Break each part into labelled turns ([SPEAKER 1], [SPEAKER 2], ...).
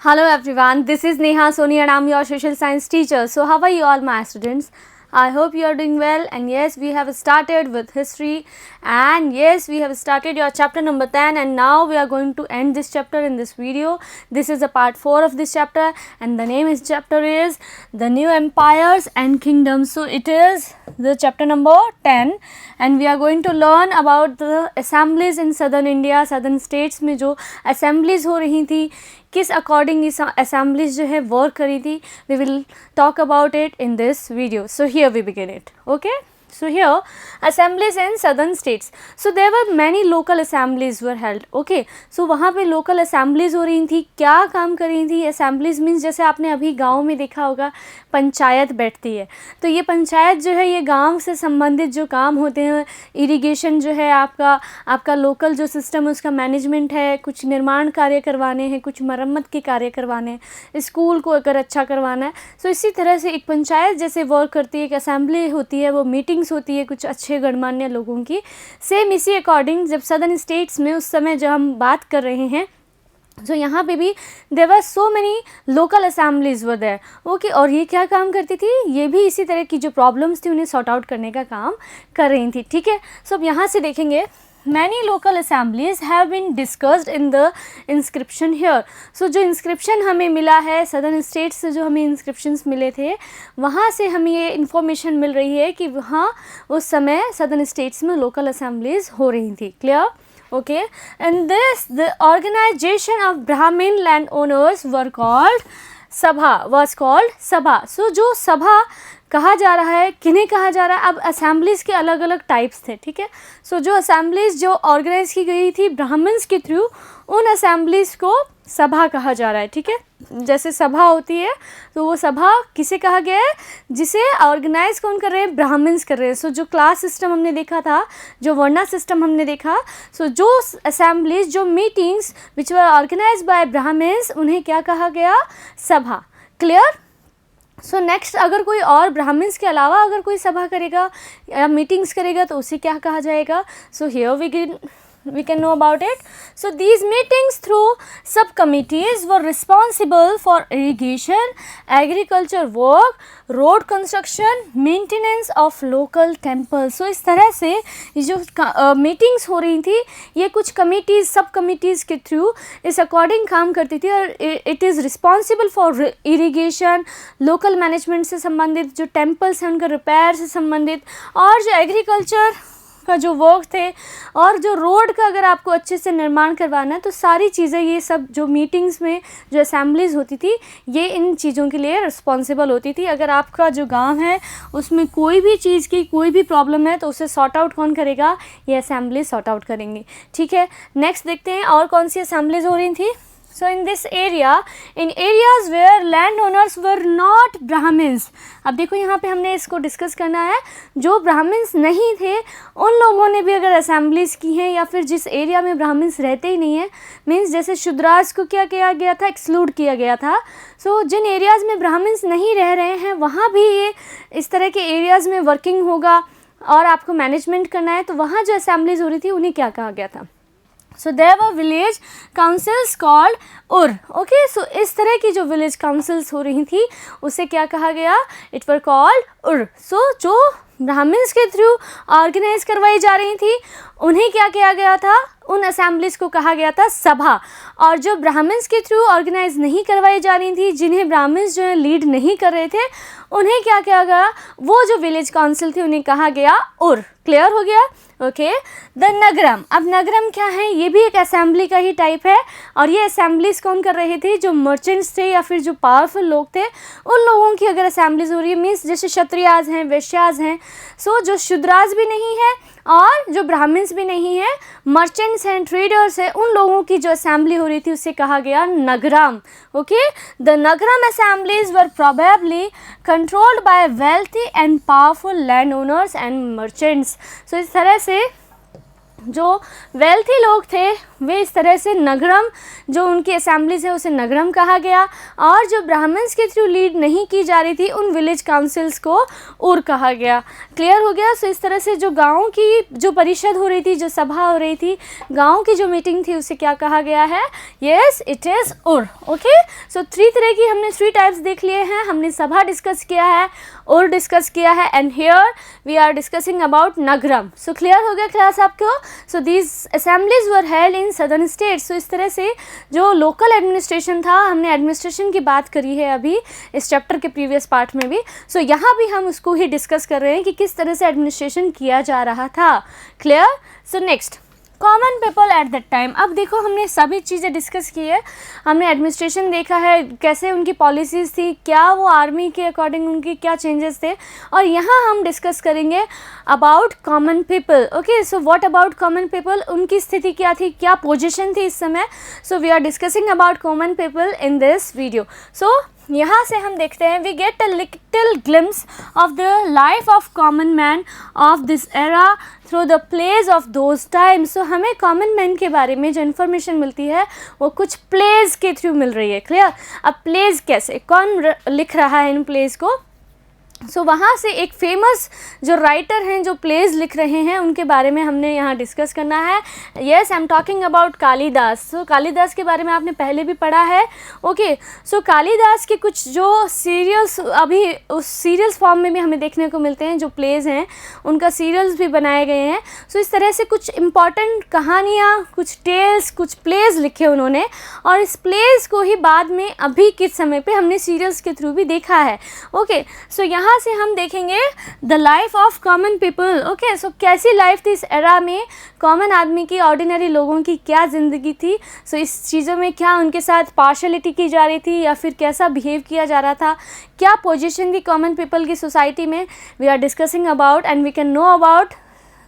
[SPEAKER 1] Hello everyone, this is Neha Soni and I'm your social science teacher. So how are you all my students? I hope you are doing well, and yes, we have started with history, and yes, we have started your chapter number 10, and now we are going to end this chapter in this video. This is a part 4 of this chapter, and the name is chapter is the new empires and kingdoms. So it is the chapter number 10, and we are going to learn about the assemblies in southern India, southern states में जो assemblies हो रही थी, किस according इस assemblies जो है work करी थी, we will talk about it in this video. So here we begin it. Okay, so here assemblies in southern states. So there were many local assemblies were held. Okay, so वहाँ पे local assemblies हो रही थी. क्या काम कर रही थी assemblies? मीन्स जैसे आपने अभी गाँव में देखा होगा पंचायत बैठती है, तो ये पंचायत जो है ये गांव से संबंधित जो काम होते हैं, इरिगेशन जो है आपका लोकल जो सिस्टम है उसका मैनेजमेंट है, कुछ निर्माण कार्य करवाने हैं, कुछ मरम्मत के कार्य करवाने हैं, स्कूल को अगर अच्छा करवाना है. सो इसी तरह से एक पंचायत जैसे वर्क करती है, एक असेंबली होती है, वो मीटिंग्स होती है कुछ अच्छे गणमान्य लोगों की. सेम इसी अकॉर्डिंग जब सदर्न स्टेट्स में उस समय जब हम बात कर रहे हैं, तो यहाँ पे भी there were so many local assemblies were there. Okay, और ये क्या काम करती थी, ये भी इसी तरह की जो प्रॉब्लम्स थी उन्हें सॉर्ट आउट करने का काम कर रही थी. ठीक है, सो अब यहाँ से देखेंगे many local assemblies have been discussed in the inscription here. So जो इंस्क्रिप्शन हमें मिला है सदर्न स्टेट से, जो हमें इंस्क्रिप्शंस मिले थे, वहाँ से हमें ये इन्फॉर्मेशन मिल रही है कि वहाँ उस समय सदर्न स्टेट्स में लोकल असेंबलीज हो रही थी. Clear? Okay, and this the organization of Brahmin landowners were called sabha, was called sabha. So जो सभा कहा जा रहा है, किन्हें कहा जा रहा है? अब असेंबलीज़ के अलग अलग टाइप्स थे. ठीक है, सो जो असेंबलीज़ जो ऑर्गेनाइज की गई थी ब्राह्मण्स के थ्रू, उन असेंबलीज़ को सभा कहा जा रहा है. ठीक है, जैसे सभा होती है तो वो सभा किसे कहा गया है, जिसे ऑर्गेनाइज कौन कर रहे हैं? ब्राह्मण्स कर रहे हैं. सो जो क्लास सिस्टम हमने देखा था, जो वर्णा सिस्टम हमने देखा, सो जो असेंबलीज जो meetings which were organise by Brahmins, उन्हें क्या कहा गया? सभा. क्लियर? सो नेक्स्ट, अगर कोई और ब्राह्मण्स के अलावा अगर कोई सभा करेगा या मीटिंग्स करेगा तो उसे क्या कहा जाएगा? So here we can know about it. So these meetings through subcommittees were responsible for irrigation, agriculture work, road construction, maintenance of local temples. So इस तरह से ये जो मीटिंग्स हो रही थी, ये कुछ कमिटीज़ सब कमिटीज़ के थ्रू इस अकॉर्डिंग काम करती थी, और it is responsible for irrigation, local management से संबंधित, जो टेम्पल्स हैं उनका रिपेयर से संबंधित, और जो एग्रीकल्चर का जो वर्क थे, और जो रोड का अगर आपको अच्छे से निर्माण करवाना है, तो सारी चीज़ें ये सब जो मीटिंग्स में जो असेंबलीज़ होती थी, ये इन चीज़ों के लिए रिस्पॉन्सिबल होती थी. अगर आपका जो गांव है उसमें कोई भी चीज़ की कोई भी प्रॉब्लम है तो उसे सॉर्ट आउट कौन करेगा? ये असेंबली सॉर्ट आउट करेंगे. ठीक है, नेक्स्ट देखते हैं और कौन सी असेंबलीज़ हो रही थी. So in this area, in areas where landowners were not Brahmins, अब देखो यहाँ पे हमने इसको डिस्कस करना है, जो ब्राह्मण्स नहीं थे उन लोगों ने भी अगर असेंबलीज़ की हैं, या फिर जिस एरिया में ब्राह्मण्स रहते ही नहीं हैं, मीन्स जैसे शूद्रास को क्या किया गया था? एक्सक्लूड किया गया था. सो जिन एरियाज़ में ब्राह्मण्स नहीं रह रहे हैं वहाँ भी ये इस तरह के एरियाज़ में वर्किंग होगा और आपको मैनेजमेंट करना है, तो वहाँ जो असेंबलीज़ हो रही थी उन्हें क्या कहा गया था? So there were village councils called ur. Okay, so इस तरह की जो विलेज काउंसिल्स हो रही थी उसे क्या कहा गया? इट वर कॉल्ड उर. सो जो ब्राह्मण्स के थ्रू ऑर्गेनाइज करवाई जा रही थी उन्हें क्या किया गया था? उन असेंबलीज़ को कहा गया था सभा. और जो ब्राह्मण्स के थ्रू ऑर्गेनाइज नहीं करवाई जा रही थी, जिन्हें ब्राह्मण्स जो है लीड नहीं कर रहे थे, उन्हें क्या किया गया? वो जो विलेज काउंसिल थी उन्हें कहा गया उर. क्लियर हो गया? ओके, द नगरम. अब नगरम क्या है? ये भी एक असेंबली का ही टाइप है, और ये असेंबलीज़ कौन कर रहे थे? जो मर्चेंट्स थे या फिर जो पावरफुल लोग थे, उन लोगों की अगर असेंबलीज़ हो रही है, मीन्स जैसे क्षत्रियाज हैं, वैश्याज हैं, सो जो शूद्राज भी नहीं है और जो ब्राह्मण्स भी नहीं है, मर्चेंट्स हैं, ट्रेडर्स हैं, उन लोगों की जो असेंबली हो रही थी उसे कहा गया nagaram. Okay, the nagaram assemblies were probably controlled by wealthy and powerful land owners and merchants. So इस तरह से जो वेल्थी लोग थे वे इस तरह से नगरम, जो उनकी असेंबलीज है उसे नगरम कहा गया, और जो ब्राह्मण्स के थ्रू लीड नहीं की जा रही थी उन विलेज काउंसिल्स को उर कहा गया। क्लियर हो गया। सो इस तरह से जो गाँव की जो परिषद हो रही थी, जो सभा हो रही थी, गाँव की जो मीटिंग थी, उसे क्या कहा गया है? येस, इट इज़ उर। ओके, सो 3 तरह की हमने 3 टाइप्स देख लिए हैं। हमने सभा डिस्कस किया है, उर डिस्कस किया है, and here we are discussing about nagaram. So clear हो गया क्लास आपको? So these assemblies were held in southern states. So इस तरह से जो लोकल एडमिनिस्ट्रेशन था, हमने एडमिनिस्ट्रेशन की बात करी है अभी इस चैप्टर के प्रीवियस पार्ट में भी। सो यहाँ भी हम उसको ही डिस्कस कर रहे हैं कि किस तरह से एडमिनिस्ट्रेशन किया जा रहा था। Clear? So next, common people at that time. अब देखो हमने सभी चीज़ें डिस्कस की है, हमने एडमिनिस्ट्रेशन देखा है, कैसे उनकी पॉलिसीज़ थी, क्या वो आर्मी के अकॉर्डिंग उनके क्या चेंजेस थे, और यहाँ हम डिस्कस करेंगे about common people. Okay, so what about common people, उनकी स्थिति क्या थी, क्या पोजीशन थी इस समय। So we are discussing about common people in this video. So यहाँ से हम देखते हैं, we get a little glimpse of the life of common man of this era through the plays of those times. So हमें common man के बारे में जो इन्फॉर्मेशन मिलती है वो कुछ प्लेज के थ्रू मिल रही है। क्लियर? अब प्लेज कैसे, कौन लिख रहा है इन प्लेज को? सो वहाँ से एक फेमस जो राइटर हैं जो प्लेज लिख रहे हैं उनके बारे में हमने यहाँ डिस्कस करना है। Yes, I am talking about Kalidas. So Kalidas के बारे में आपने पहले भी पढ़ा है। ओके, सो कालिदास के कुछ जो सीरियल्स अभी उस सीरियल्स फॉर्म में भी हमें देखने को मिलते हैं, जो प्लेज हैं उनका सीरियल्स भी बनाए गए हैं। सो इस तरह से कुछ इम्पॉर्टेंट कहानियाँ, कुछ टेल्स, कुछ प्लेज लिखे उन्होंने, और इस प्लेज को ही बाद में अभी के समय पे हमने सीरियल्स के थ्रू भी देखा है। ओके, सो यहाँ से हम देखेंगे the life of common people. Okay, so कैसी लाइफ थी इस एरा में, कॉमन आदमी की, ऑर्डिनरी लोगों की क्या ज़िंदगी थी। सो इस चीज़ों में क्या उनके साथ पार्शलिटी की जा रही थी या फिर कैसा बिहेव किया जा रहा था, क्या पोजीशन थी कॉमन पीपल की सोसाइटी में, we are discussing about, and we can know about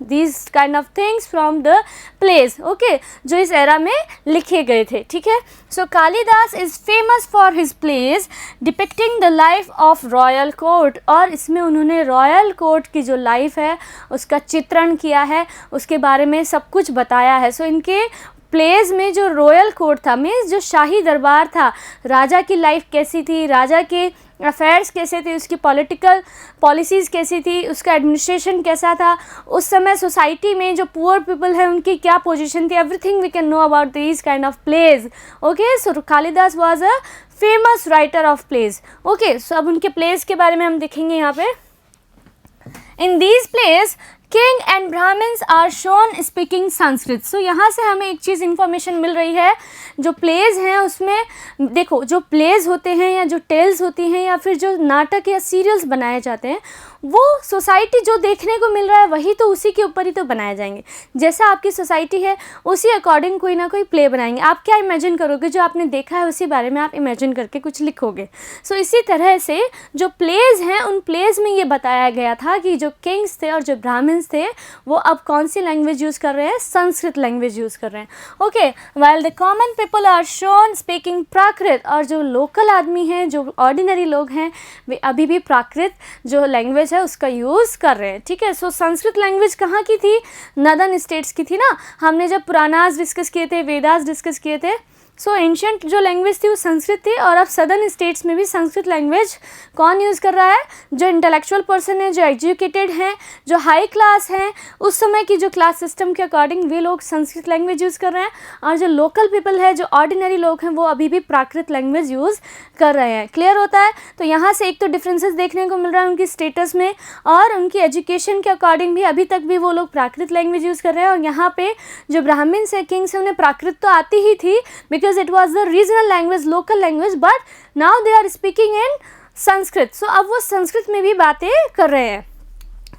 [SPEAKER 1] these kind of things from the plays, okay, जो इस एरा में लिखे गए थे। ठीक है, so Kalidas is famous for his plays depicting the life of royal court, और इसमें उन्होंने रॉयल कोर्ट की जो लाइफ है उसका चित्रण किया है, उसके बारे में सब कुछ बताया है। सो इनके प्लेज में जो रॉयल कोर्ट था, मीन्स जो शाही दरबार था, राजा की लाइफ कैसी थी, राजा के अफेयर्स कैसे थे, उसकी पॉलिटिकल पॉलिसीज़ कैसी थी, उसका एडमिनिस्ट्रेशन कैसा था, उस समय सोसाइटी में जो पुअर पीपल है उनकी क्या पोजीशन थी, everything we can know about these kind of plays. Okay, so Kalidas was a famous writer of plays. Okay, so अब उनके प्लेज के बारे में हम देखेंगे यहाँ पे। In these plays king and Brahmins are shown speaking Sanskrit. So यहाँ से हमें एक चीज़ इन्फॉर्मेशन मिल रही है, जो प्लेज हैं उसमें देखो, जो प्लेज होते हैं या जो टेल्स होती हैं या फिर जो नाटक या सीरियल्स बनाए जाते हैं, वो सोसाइटी जो देखने को मिल रहा है वही तो उसी के ऊपर ही तो बनाए जाएंगे। जैसा आपकी सोसाइटी है उसी अकॉर्डिंग कोई ना कोई प्ले बनाएंगे। आप क्या इमेजिन करोगे, जो आपने देखा है उसी बारे में आप इमेजिन करके कुछ लिखोगे। सो इसी तरह से जो प्लेज हैं उन प्लेज में ये बताया गया था कि जो किंग्स थे और जो ब्राह्मण्स थे वो अब कौन सी लैंग्वेज यूज़ कर रहे हैं, संस्कृत लैंग्वेज यूज़ कर रहे हैं। Okay, while the common people are shown speaking Prakrit, और जो लोकल आदमी हैं, जो ऑर्डिनरी लोग हैं, वे अभी भी प्राकृत जो लैंग्वेज है उसका यूज़ कर रहे हैं। ठीक है, सो संस्कृत लैंग्वेज कहाँ की थी, नदर्न स्टेट्स की थी ना। हमने जब पुराणास डिस्कस किए थे, वेदास डिस्कस किए थे, सो एंशियंट जो लैंग्वेज थी वो संस्कृत थी, और अब सदर्न स्टेट्स में भी संस्कृत लैंग्वेज कौन यूज़ कर रहा है, जो इंटेलेक्चुअल पर्सन है, जो एजुकेटेड हैं, जो हाई क्लास हैं, उस समय की जो क्लास सिस्टम के अकॉर्डिंग वे लोग संस्कृत लैंग्वेज यूज़ कर रहे हैं, और जो लोकल पीपल है, जो ऑर्डिनरी लोग हैं, वो अभी भी प्राकृत लैंग्वेज यूज़ कर रहे हैं। क्लियर होता है? तो यहाँ से एक तो डिफरेंसेस देखने को मिल रहा है उनकी स्टेटस में, और उनकी एजुकेशन के अकॉर्डिंग भी अभी तक भी वो लोग प्राकृत लैंग्वेज यूज़ कर रहे हैं। और यहाँ पे जो ब्राह्मण्स है, किंग्स है, उन्हें प्राकृत तो आती ही थी, because it was the regional language, local language, but now they are speaking in Sanskrit. सो अब वो संस्कृत में भी बातें कर रहे हैं।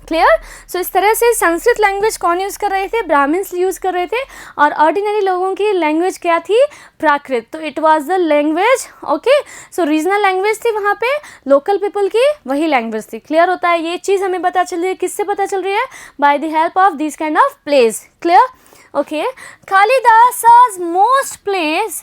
[SPEAKER 1] क्लियर? सो इस तरह से संस्कृत लैंग्वेज कौन यूज़ कर रहे थे, ब्राह्मण्स यूज़ कर रहे थे, और ऑर्डिनरी लोगों की लैंग्वेज क्या थी, प्राकृत। तो it was the language. Okay, so regional language थी वहाँ पे, लोकल पीपल की वही लैंग्वेज थी। क्लियर होता है? ये चीज़ हमें पता चल रही है, किससे पता चल रही है, by the help of this kind of plays. Clear? Okay, Kalidas most plays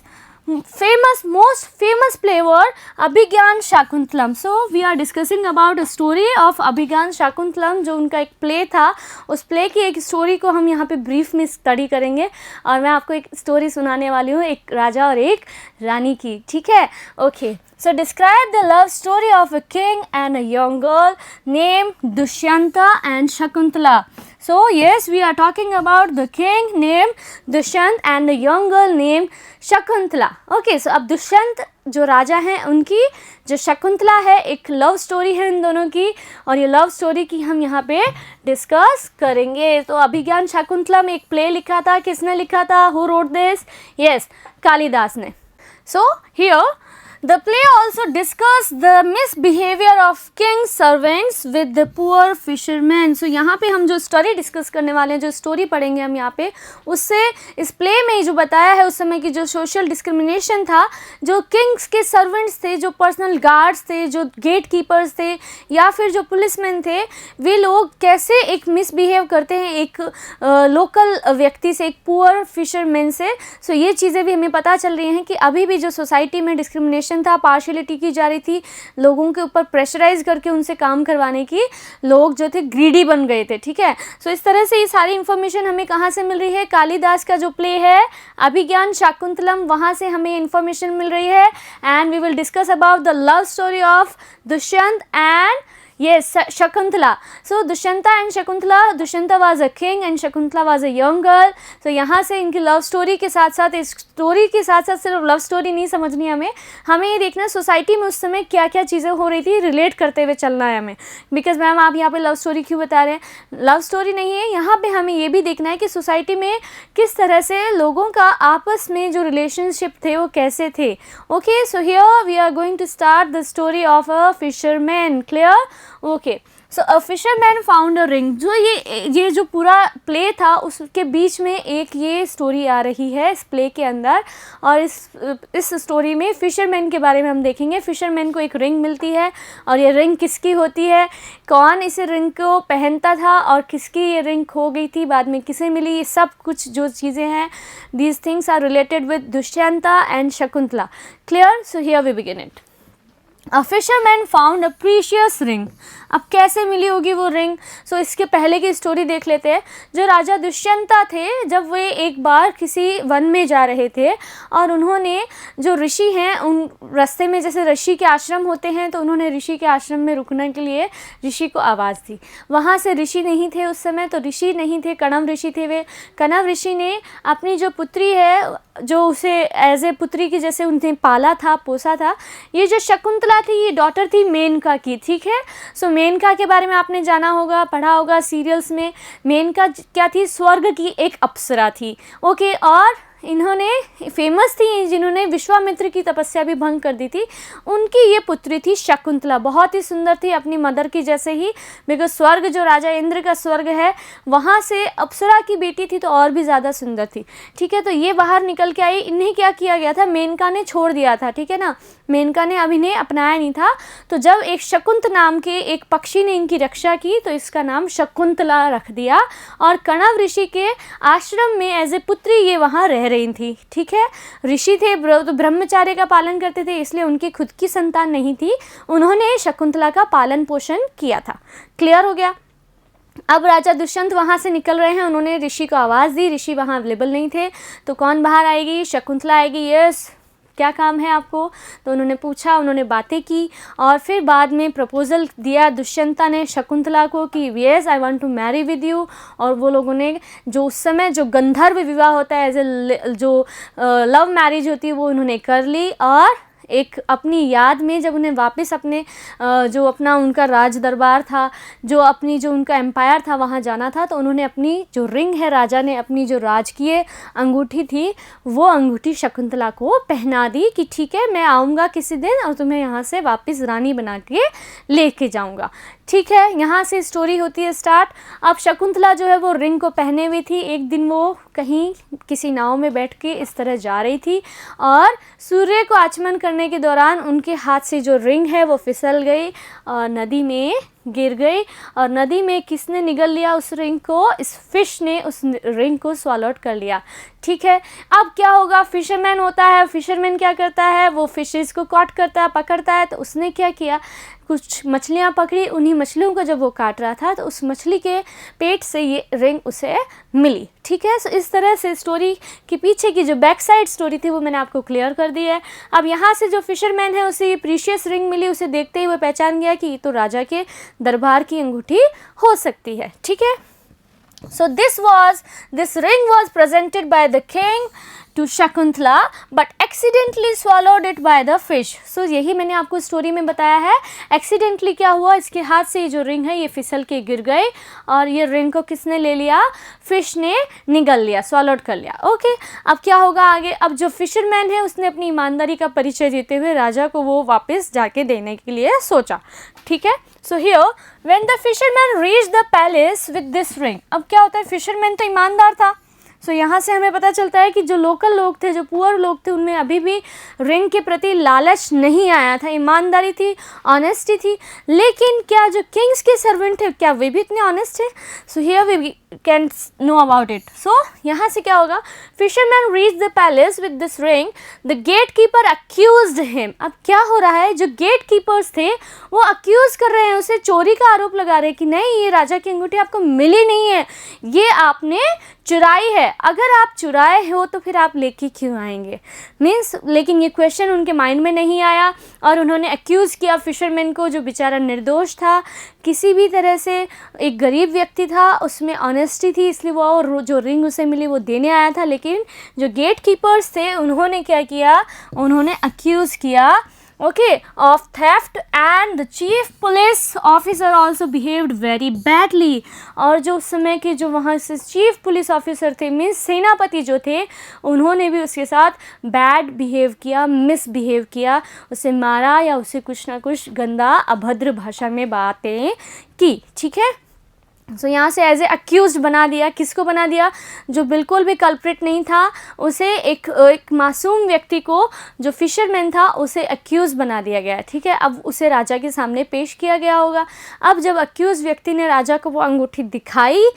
[SPEAKER 1] famous India's most famous play were Abhigyan Shakuntalam. So we are discussing about a story of Abhigyan Shakuntalam, जो उनका एक प्ले था. उस play की एक story को हम यहाँ पे ब्रीफ में स्टडी करेंगे और मैं आपको एक स्टोरी सुनाने वाली हूँ, एक राजा और एक रानी की. ठीक है, okay. So describe the love story of a king and a young girl named Dushyanta and Shakuntala. So yes, we are talking about the king named Dushyant and a young girl named Shakuntala. Okay, so अब दुष्यंत जो राजा हैं उनकी जो शकुंतला है, एक love story है इन दोनों की, और ये लव स्टोरी की हम यहाँ पे डिस्कस करेंगे. तो अभिज्ञान शाकुंतला में एक प्ले लिखा था. किसने लिखा था? Who wrote this? Yes, Kalidas ने. So here the play also discussed the misbehavior of king's servants with the poor fishermen. So यहाँ पे हम जो स्टोरी डिस्कस करने वाले हैं, जो स्टोरी पढ़ेंगे हम यहाँ पे, उससे इस प्ले में जो बताया है उस समय की जो सोशल डिस्क्रिमिनेशन था, जो किंग्स के सर्वेंट्स थे, जो पर्सनल गार्ड्स थे, जो गेट कीपर्स थे या फिर जो पुलिसमैन थे, वे लोग कैसे एक मिसबिहेव करते हैं एक लोकल व्यक्ति से, एक पुअर फिशरमैन से. सो ये चीज़ें भी हमें पता चल रही हैं कि अभी भी जो सोसाइटी में डिस्क्रिमिनेशन था, पार्शियलिटी की जा रही थी, लोगों के ऊपर प्रेशराइज करके उनसे काम करवाने की, लोग जो थे ग्रीडी बन गए थे. ठीक है, सो इस तरह से ये सारी इंफॉर्मेशन हमें कहाँ से मिल रही है? कालिदास का जो प्ले है अभिज्ञान शाकुंतलम, वहाँ से हमें इंफॉर्मेशन मिल रही है. And we will discuss about the love story of Dushyant and yes Shakuntala. So Dushyanta and Shakuntala, Dushyanta was a king and Shakuntala was a young girl. So यहाँ से इनकी लव स्टोरी के साथ साथ, इस स्टोरी के साथ साथ सिर्फ लव स्टोरी नहीं समझनी हमें ये देखना है सोसाइटी में उस समय क्या क्या चीज़ें हो रही थी, रिलेट करते हुए चलना है हमें. बिकॉज मैम आप यहाँ पे लव स्टोरी क्यों बता रहे हैं? लव स्टोरी नहीं है, यहाँ पे हमें ये भी देखना है कि सोसाइटी में किस तरह से लोगों का आपस में जो रिलेशनशिप थे वो कैसे थे. Okay, so here we are going to start the story of a fisherman. Clear? Okay, so a fisherman found a ring. जो ये जो पूरा प्ले था उसके बीच में एक ये स्टोरी आ रही है इस प्ले के अंदर, और इस स्टोरी में फिशरमैन के बारे में हम देखेंगे. फिशरमैन को एक रिंग मिलती है और ये रिंग किसकी होती है, कौन इस रिंग को पहनता था और किसकी ये रिंग खो गई थी, बाद में किसे मिली, ये सब कुछ जो चीज़ें हैं, these things are related with Dushyanta and Shakuntala. Clear? So here we begin it. A fisherman found a precious ring. अब कैसे मिली होगी वो रिंग? सो इसके पहले की स्टोरी देख लेते हैं. जो राजा दुष्यंता थे, जब वे एक बार किसी वन में जा रहे थे और उन्होंने जो ऋषि हैं उन रास्ते में, जैसे ऋषि के आश्रम होते हैं, तो उन्होंने ऋषि के आश्रम में रुकने के लिए ऋषि को आवाज़ दी. वहाँ से ऋषि नहीं थे उस समय, तो ऋषि नहीं थे, कणव ऋषि थे. वे कणव ऋषि ने अपनी जो पुत्री है, जो उसे एज ए पुत्री की जैसे उन्हें पाला था, पोसा था. ये जो शकुंतला थी, ये डॉटर थी मेनका की. ठीक है, सो मेनका के बारे में आपने जाना होगा, पढ़ा होगा सीरियल्स में. मेनका क्या थी? स्वर्ग की एक अप्सरा थी. ओके, और इन्होंने फेमस थी, जिन्होंने विश्वामित्र की तपस्या भी भंग कर दी थी. उनकी ये पुत्री थी शकुंतला. बहुत ही सुंदर थी, अपनी मदर की जैसे ही. बिकॉज स्वर्ग जो राजा इंद्र का स्वर्ग है, वहाँ से अप्सरा की बेटी थी तो और भी ज़्यादा सुंदर थी. ठीक है, तो ये बाहर निकल के आई. इन्हें क्या किया गया था? मेनका ने छोड़ दिया था. ठीक है ना, मेनका ने अब इन्हें अपनाया नहीं था. तो जब एक शकुंत नाम के एक पक्षी ने इनकी रक्षा की, तो इसका नाम शकुंतला रख दिया. और कणव ऋषि के आश्रम में एज ए पुत्री ये वहाँ रह रही थी. ठीक है, ऋषि थे तो ब्रह्मचार्य का पालन करते थे, इसलिए उनकी खुद की संतान नहीं थी. उन्होंने शकुंतला का पालन पोषण किया था. क्लियर हो गया? अब राजा दुष्यंत वहाँ से निकल रहे हैं, उन्होंने ऋषि को आवाज़ दी. ऋषि वहाँ अवेलेबल नहीं थे, तो कौन बाहर आएगी? शकुंतला आएगी. यस, क्या काम है आपको? तो उन्होंने पूछा, उन्होंने बातें की और फिर बाद में प्रपोजल दिया दुष्यंता ने शकुंतला को कि yes I want to marry with you. और वो लोगों ने जो उस समय जो गंधर्व विवाह होता है, एज ए जो लव मैरिज होती है, वो उन्होंने कर ली. और एक अपनी याद में जब उन्हें वापस अपने जो अपना उनका राज दरबार था, जो अपनी जो उनका एम्पायर था, वहाँ जाना था, तो उन्होंने अपनी जो रिंग है, राजा ने अपनी जो राजकीय अंगूठी थी, वो अंगूठी शकुंतला को पहना दी कि ठीक है, मैं आऊँगा किसी दिन और तुम्हें यहाँ से वापस रानी बना के लेके जाऊँगा. ठीक है, यहाँ से स्टोरी होती है स्टार्ट. अब शकुंतला जो है वो रिंग को पहने हुई थी. एक दिन वो कहीं किसी नाव में बैठ के इस तरह जा रही थी और सूर्य को आचमन करने के दौरान उनके हाथ से जो रिंग है वो फिसल गई और नदी में गिर गई और नदी में किसने निगल लिया उस रिंग को? इस फिश ने उस रिंग को स्वॉलोड कर लिया। ठीक है, अब क्या होगा? फिशरमैन होता है, फिशरमैन क्या करता है? वो फिशेस को कॉट करता है, पकड़ता है। तो उसने क्या किया, कुछ मछलियाँ पकड़ी, उन्हीं मछलियों को जब वो काट रहा था तो उस मछली के पेट से ये रिंग उसे मिली। ठीक है, सो इस तरह से स्टोरी के पीछे की जो बैक साइड स्टोरी थी वो मैंने आपको क्लियर कर दी है। अब यहाँ से जो फिशरमैन है उसे ये प्रीशियस रिंग मिली, उसे देखते ही वो पहचान गया कि ये तो राजा के दरबार की अंगूठी हो सकती है। ठीक है, so this ring was presented by the king to Shakuntala but accidentally swallowed it by the fish. so यही मैंने आपको स्टोरी में बताया है। एक्सीडेंटली क्या हुआ, इसके हाथ से ये जो रिंग है ये फिसल के गिर गई और ये रिंग को किसने ले लिया? फिश ने निगल लिया, स्वॉलोड कर लिया। ओके, अब क्या होगा आगे? अब जो फिशरमैन है उसने अपनी ईमानदारी का परिचय देते हुए राजा को वो वापस जाके देने के लिए सोचा। ठीक है, so here when the fisherman reached the palace with this ring, अब क्या होता है, फिशरमैन तो ईमानदार था। सो यहाँ से हमें पता चलता है कि जो लोकल लोग थे, जो पुअर लोग थे, उनमें अभी भी रिंग के प्रति लालच नहीं आया था, ईमानदारी थी, ऑनेस्टी थी। लेकिन क्या जो किंग्स के सर्वेंट थे क्या वे भी इतने ऑनेस्ट थे? So here we can know about it. So यहाँ से क्या होगा, fisherman reach the palace with this ring, the gate keeper accused him. अब क्या हो रहा है, जो गेट कीपर्स थे वो अक्यूज कर रहे हैं उसे, चोरी का आरोप लगा रहे हैं कि नहीं, ये राजा की अंगूठी आपको मिली नहीं है, ये आपने चुराई है। अगर आप चुराए हो तो फिर आप लेके क्यों आएंगे? मीन्स, लेकिन ये क्वेश्चन उनके माइंड में नहीं आया और उन्होंने एक्यूज़ किया फिशरमैन को, जो बेचारा निर्दोष था, किसी भी तरह से एक गरीब व्यक्ति था, उसमें ऑनेस्टी थी, इसलिए वो जो रिंग उसे मिली वो देने आया था। लेकिन जो गेट कीपर्स थे उन्होंने क्या किया, उन्होंने एक्यूज़ किया of theft and the chief police officer also behaved very badly। और जो उस समय के जो वहाँ से चीफ पुलिस ऑफिसर थे, मीन्स सेनापति जो थे, उन्होंने भी उसके साथ बैड बिहेव किया, मिसबिहेव किया, उसे मारा या उसे कुछ ना कुछ गंदा अभद्र भाषा में बातें की। ठीक है, सो यहाँ से एज ए अक्यूज बना दिया। किसको बना दिया? जो बिल्कुल भी कल्प्रिट नहीं था, उसे एक मासूम व्यक्ति को, जो फिशरमैन था, उसे अक्यूज़ बना दिया गया। ठीक है, अब उसे राजा के सामने पेश किया गया होगा। अब जब अक्यूज़ व्यक्ति ने राजा को वो अंगूठी दिखाई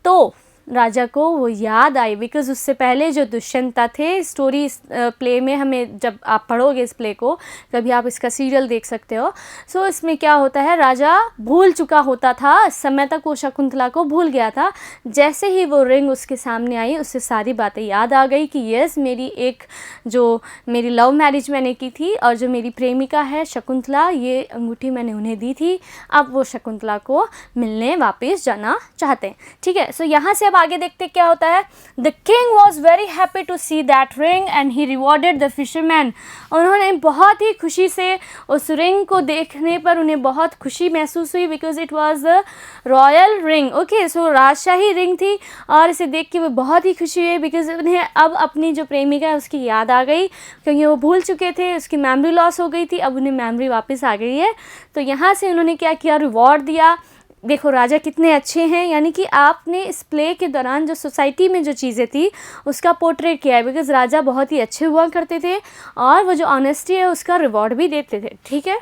[SPEAKER 1] तो राजा को वो याद आई, बिकॉज़ उससे पहले जो दुष्यंता थे, स्टोरी प्ले में हमें, जब आप पढ़ोगे इस प्ले को, कभी आप इसका सीरियल देख सकते हो। सो इसमें क्या होता है, राजा भूल चुका होता था, समय तक वो शकुंतला को भूल गया था। जैसे ही वो रिंग उसके सामने आई, उससे सारी बातें याद आ गई कि यस, मेरी लव मैरिज मैंने की थी और जो मेरी प्रेमिका है शकुंतला, ये अंगूठी मैंने उन्हें दी थी। अब वो शकुंतला को मिलने वापस जाना चाहते हैं। ठीक है, सो यहाँ से आगे देखते क्या होता है। The king was very happy to see that ring and he rewarded the fisherman. उन्होंने बहुत ही खुशी से उस रिंग को देखने पर उन्हें बहुत खुशी महसूस हुई, because it was the royal ring. Okay, so राजशाही रिंग थी और इसे देख के वो बहुत ही खुशी हुई, बिकॉज उन्हें अब अपनी जो प्रेमिका है उसकी याद आ गई, क्योंकि वो भूल चुके थे, उसकी मेमोरी लॉस हो गई थी, अब उन्हें मेमोरी वापस आ गई है। तो यहाँ से उन्होंने क्या किया, रिवॉर्ड दिया। देखो राजा कितने अच्छे हैं, यानी कि आपने इस प्ले के दौरान जो सोसाइटी में जो चीज़ें थी उसका पोर्ट्रेट किया है, बिकॉज राजा बहुत ही अच्छे हुआ करते थे और वो जो ऑनेस्टी है उसका रिवॉर्ड भी देते थे। ठीक है,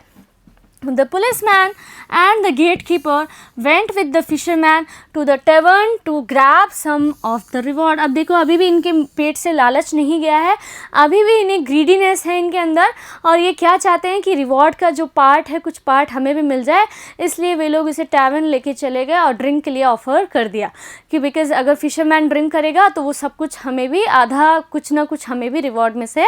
[SPEAKER 1] The policeman and the gatekeeper went with the fisherman to the tavern to grab some of the reward। अब देखो, अभी भी इनके पेट से लालच नहीं गया है, अभी भी इन्हें ग्रीडीनेस है इनके अंदर, और ये क्या चाहते हैं कि रिवॉर्ड का जो पार्ट है, कुछ पार्ट हमें भी मिल जाए। इसलिए वे लोग इसे टैवर्न लेके चले गए और ड्रिंक के लिए ऑफ़र कर दिया कि बिकॉज अगर फिशरमैन ड्रिंक करेगा तो वो सब कुछ हमें भी, आधा कुछ ना कुछ हमें भी रिवॉर्ड में से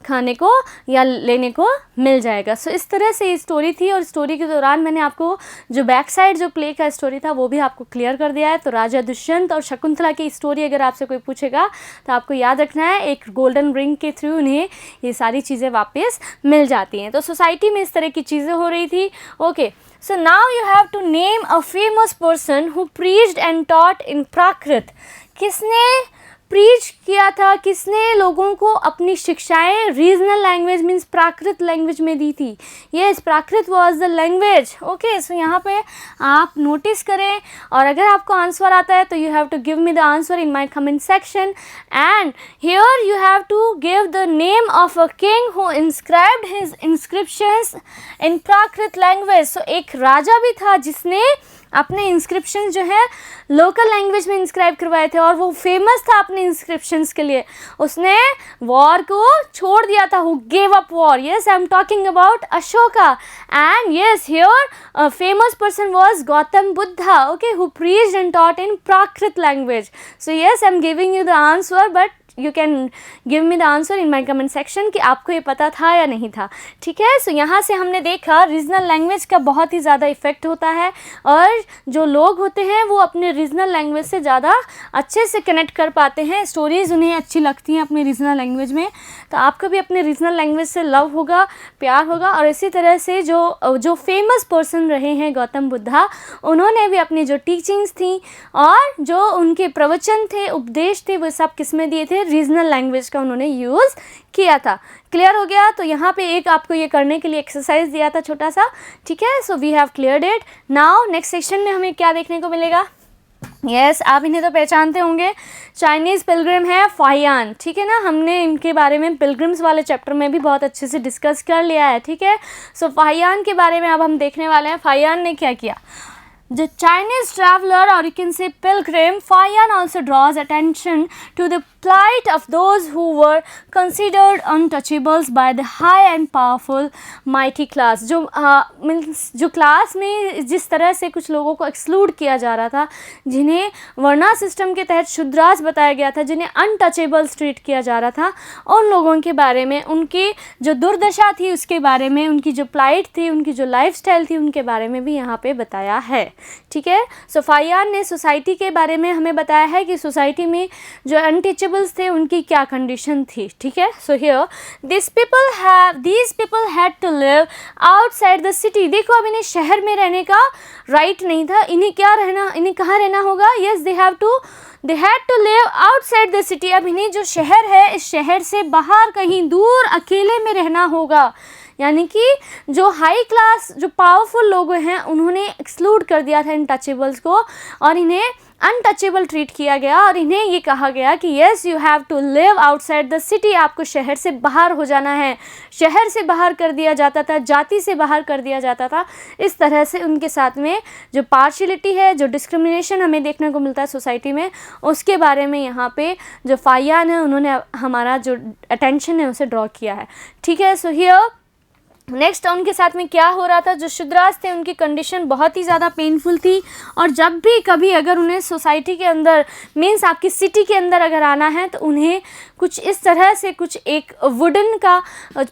[SPEAKER 1] खाने को या लेने को मिल जाएगा। सो इस तरह से ये स्टोरी थी, और स्टोरी के दौरान मैंने आपको जो बैक साइड जो प्ले का स्टोरी था वो भी आपको क्लियर कर दिया है। तो राजा दुष्यंत और शकुंतला की स्टोरी अगर आपसे कोई पूछेगा तो आपको याद रखना है, एक गोल्डन रिंग के थ्रू उन्हें ये सारी चीज़ें वापस मिल जाती हैं। तो सोसाइटी में इस तरह की चीज़ें हो रही थी। Okay, so now you have to name a famous person who preached and taught in Prakrit. किसने प्रीच किया था, किसने लोगों को अपनी शिक्षाएं regional language means Prakrit language में दी थी? Yes, Prakrit was the language. Okay, so यहाँ पे आप नोटिस करें, और अगर आपको आंसर आता है तो you have to give me the answer in my comment section, and here you have to give the name of a king who inscribed his inscriptions in Prakrit language. So एक राजा भी था जिसने अपने inscription जो है local language में inscribe करवाए थे और वो फेमस था अपने इंस्क्रिप्शंस के लिए. उसने वॉर को छोड़ दिया था. Who gave up war. Yes, I am talking about Ashoka. And yes, here famous person was Gautam Buddha, okay, who preached and taught in Prakrit language. So yes, I am giving you the answer, but you can give me the answer in my comment section कि आपको ये पता था या नहीं था. ठीक है. सो यहाँ से हमने देखा रीजनल लैंग्वेज का बहुत ही ज़्यादा इफेक्ट होता है और जो लोग होते हैं वो अपने रीजनल लैंग्वेज से ज़्यादा अच्छे से कनेक्ट कर पाते हैं. स्टोरीज़ उन्हें अच्छी लगती हैं अपनी रीजनल लैंग्वेज में. तो आपका भी अपने रीजनल लैंग्वेज से लव होगा, प्यार होगा. और इसी तरह से जो फेमस पर्सन रहे हैं गौतम बुद्धा, उन्होंने भी अपनी जो टीचिंग्स थी और जो उनके प्रवचन थे, उपदेश थे, वो सब किस में दिए थे? रीजनल लैंग्वेज का उन्होंने यूज़ किया था. क्लियर हो गया. तो यहाँ पे एक आपको ये करने के लिए एक्सरसाइज दिया था छोटा सा. ठीक है. So we have cleared it. Now next section में हमें क्या देखने को मिलेगा? यस, आप इन्हें तो पहचानते होंगे. चाइनीज़ पिलग्रिम है फाहियान. ठीक है ना. हमने इनके बारे में पिलग्रिम्स वाले चैप्टर में भी बहुत अच्छे से डिस्कस कर लिया है. ठीक है. सो फाहियान के बारे में अब हम देखने वाले हैं. फाहियान ने क्या किया? The Chinese traveler, or you can say pilgrim, Fahian also draws attention to the plight of those who were considered untouchables by the high and powerful mighty class. जो क्लास में जिस तरह से कुछ लोगों को एक्सक्लूड किया जा रहा था, जिन्हें वर्णा सिस्टम के तहत शूद्रास बताया गया था, जिन्हें अनटचेबल्स ट्रीट किया जा रहा था, उन लोगों के बारे में, उनकी जो दुर्दशा थी उसके बारे में, उनकी जो प्लाइट थी, उनकी जो लाइफस्टाइल थी, उनके बारे में भी यहाँ पे बताया है. ठीक है. सो फाहियान ने सोसाइटी के बारे में हमें बताया है कि सोसाइटी में जो अनटचेबल्स थे उनकी क्या कंडीशन थी. ठीक है. So here these people had to live outside the city. देखो, अब इन्हें शहर में रहने का राइट नहीं था. इन्हें कहाँ रहना होगा? Yes, they had to live outside the city. अब इन्हें जो शहर है, इस शहर से बाहर कहीं दूर अकेले में रहना होगा. यानी कि जो हाई क्लास, जो पावरफुल लोग हैं, उन्होंने एक्सक्लूड कर दिया था इन टचेबल्स को और इन्हें अनटचेबल ट्रीट किया गया. और इन्हें ये कहा गया कि yes, you have to live outside the city. आपको शहर से बाहर हो जाना है. शहर से बाहर कर दिया जाता था, जाति से बाहर कर दिया जाता था. इस तरह से उनके साथ में जो पार्शियलिटी है, जो डिस्क्रिमिनेशन हमें देखने को मिलता है सोसाइटी में, उसके बारे में यहाँ पे जो फाहियान है उन्होंने हमारा जो अटेंशन है उसे ड्रॉ किया है. ठीक है. सो हियर नेक्स्ट उनके साथ में क्या हो रहा था? जो शूद्रास थे उनकी कंडीशन बहुत ही ज़्यादा पेनफुल थी. और जब भी कभी अगर उन्हें सोसाइटी के अंदर, मीन्स आपकी सिटी के अंदर अगर आना है, तो उन्हें कुछ इस तरह से कुछ एक वुडन का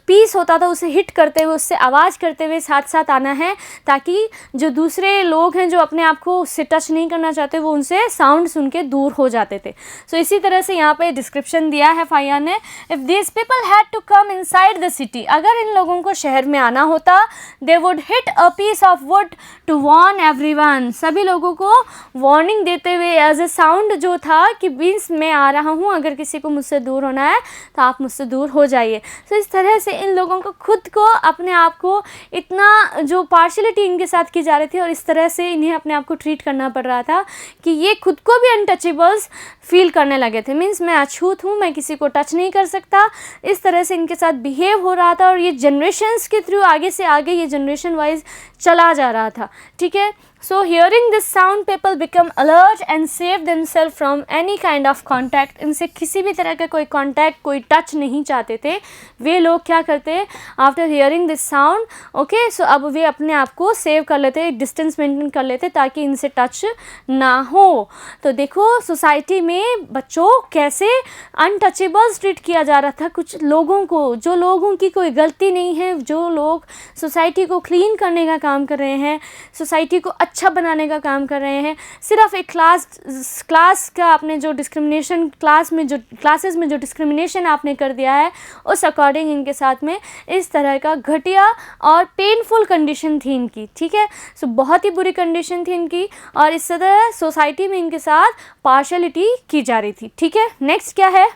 [SPEAKER 1] पीस होता था, उसे हिट करते हुए, उससे आवाज़ करते हुए साथ साथ आना है, ताकि जो दूसरे लोग हैं जो अपने आप को उससे टच नहीं करना चाहते, वो उनसे साउंड सुन के दूर हो जाते थे. सो इसी तरह से यहाँ पे डिस्क्रिप्शन दिया है फाहियान ने. If this people had to come inside the city. अगर इन लोगों को शहर में आना होता, they would hit a piece of wood to warn everyone. सभी लोगों को वार्निंग देते हुए एज ए साउंड जो था कि मीन्स मैं आ रहा हूँ, अगर किसी को मुझसे दूर होना है तो आप मुझसे दूर हो जाइए. तो इस तरह से इन लोगों को खुद को, अपने आप को, इतना जो पार्शियलिटी इनके साथ की जा रही थी और इस तरह से इन्हें अपने आप को ट्रीट करना पड़ रहा था कि ये खुद को भी अनटचेबल्स फील करने लगे थे. मीन्स मैं अछूत हूँ, मैं किसी को टच नहीं कर सकता. इस तरह से इनके साथ बिहेव हो रहा था और ये जनरेशन्स के थ्रू आगे से आगे ये जनरेशन वाइज चला जा रहा था. ठीक है. So hearing this sound, people become alert and save themselves from any kind of contact. इनसे किसी भी तरह का कोई contact, कोई touch नहीं चाहते थे. वे लोग क्या करते? After hearing this sound, okay, so अब वे अपने आप को सेव कर लेते, डिस्टेंस मेंटेन कर लेते ताकि इनसे टच ना हो. तो देखो सोसाइटी में बच्चों कैसे अनटचेबल्स ट्रीट किया जा रहा था. कुछ लोगों को, जो लोगों की कोई गलती नहीं है, जो लोग सोसाइटी को क्लीन करने का काम कर रहे हैं, सोसाइटी को अच्छा बनाने का काम कर रहे हैं, सिर्फ एक क्लास का आपने जो डिस्क्रिमिनेशन, क्लासेस में जो डिस्क्रिमिनेशन आपने कर दिया है, उस अकॉर्डिंग इनके साथ में इस तरह का घटिया और पेनफुल कंडीशन थी इनकी. ठीक है. सो बहुत ही बुरी कंडीशन थी इनकी और इस तरह सोसाइटी में इनके साथ पार्शियलिटी की जा रही थी. ठीक है. नेक्स्ट क्या है?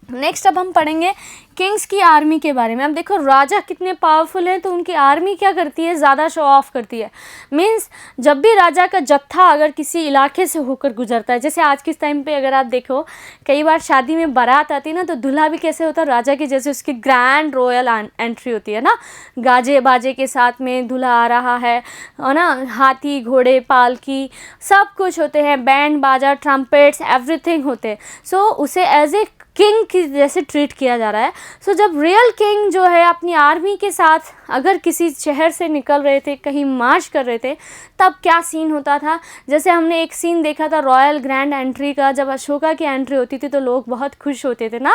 [SPEAKER 1] नेक्स्ट अब हम पढ़ेंगे किंग्स की आर्मी के बारे में। अब देखो राजा कितने पावरफुल हैं तो उनकी आर्मी क्या करती है, ज़्यादा शो ऑफ करती है। मींस जब भी राजा का जत्था अगर किसी इलाके से होकर गुजरता है, जैसे आज के टाइम पे अगर आप देखो कई बार शादी में बारात आती है ना, तो दूल्हा भी कैसे होता है, राजा के जैसे उसकी ग्रैंड रॉयल एंट्री होती है ना, गाजे बाजे के साथ में दूल्हा आ रहा है और ना हाथी घोड़े पालकी सब कुछ होते हैं, बैंड बाजा ट्रम्पेट्स एवरीथिंग होते हैं। सो उसे एज ए किंग की जैसे ट्रीट किया जा रहा है। सो जब रियल किंग जो है अपनी आर्मी के साथ अगर किसी शहर से निकल रहे थे, कहीं मार्च कर रहे थे, तब क्या सीन होता था। जैसे हमने एक सीन देखा था रॉयल ग्रैंड एंट्री का, जब अशोका की एंट्री होती थी तो लोग बहुत खुश होते थे ना।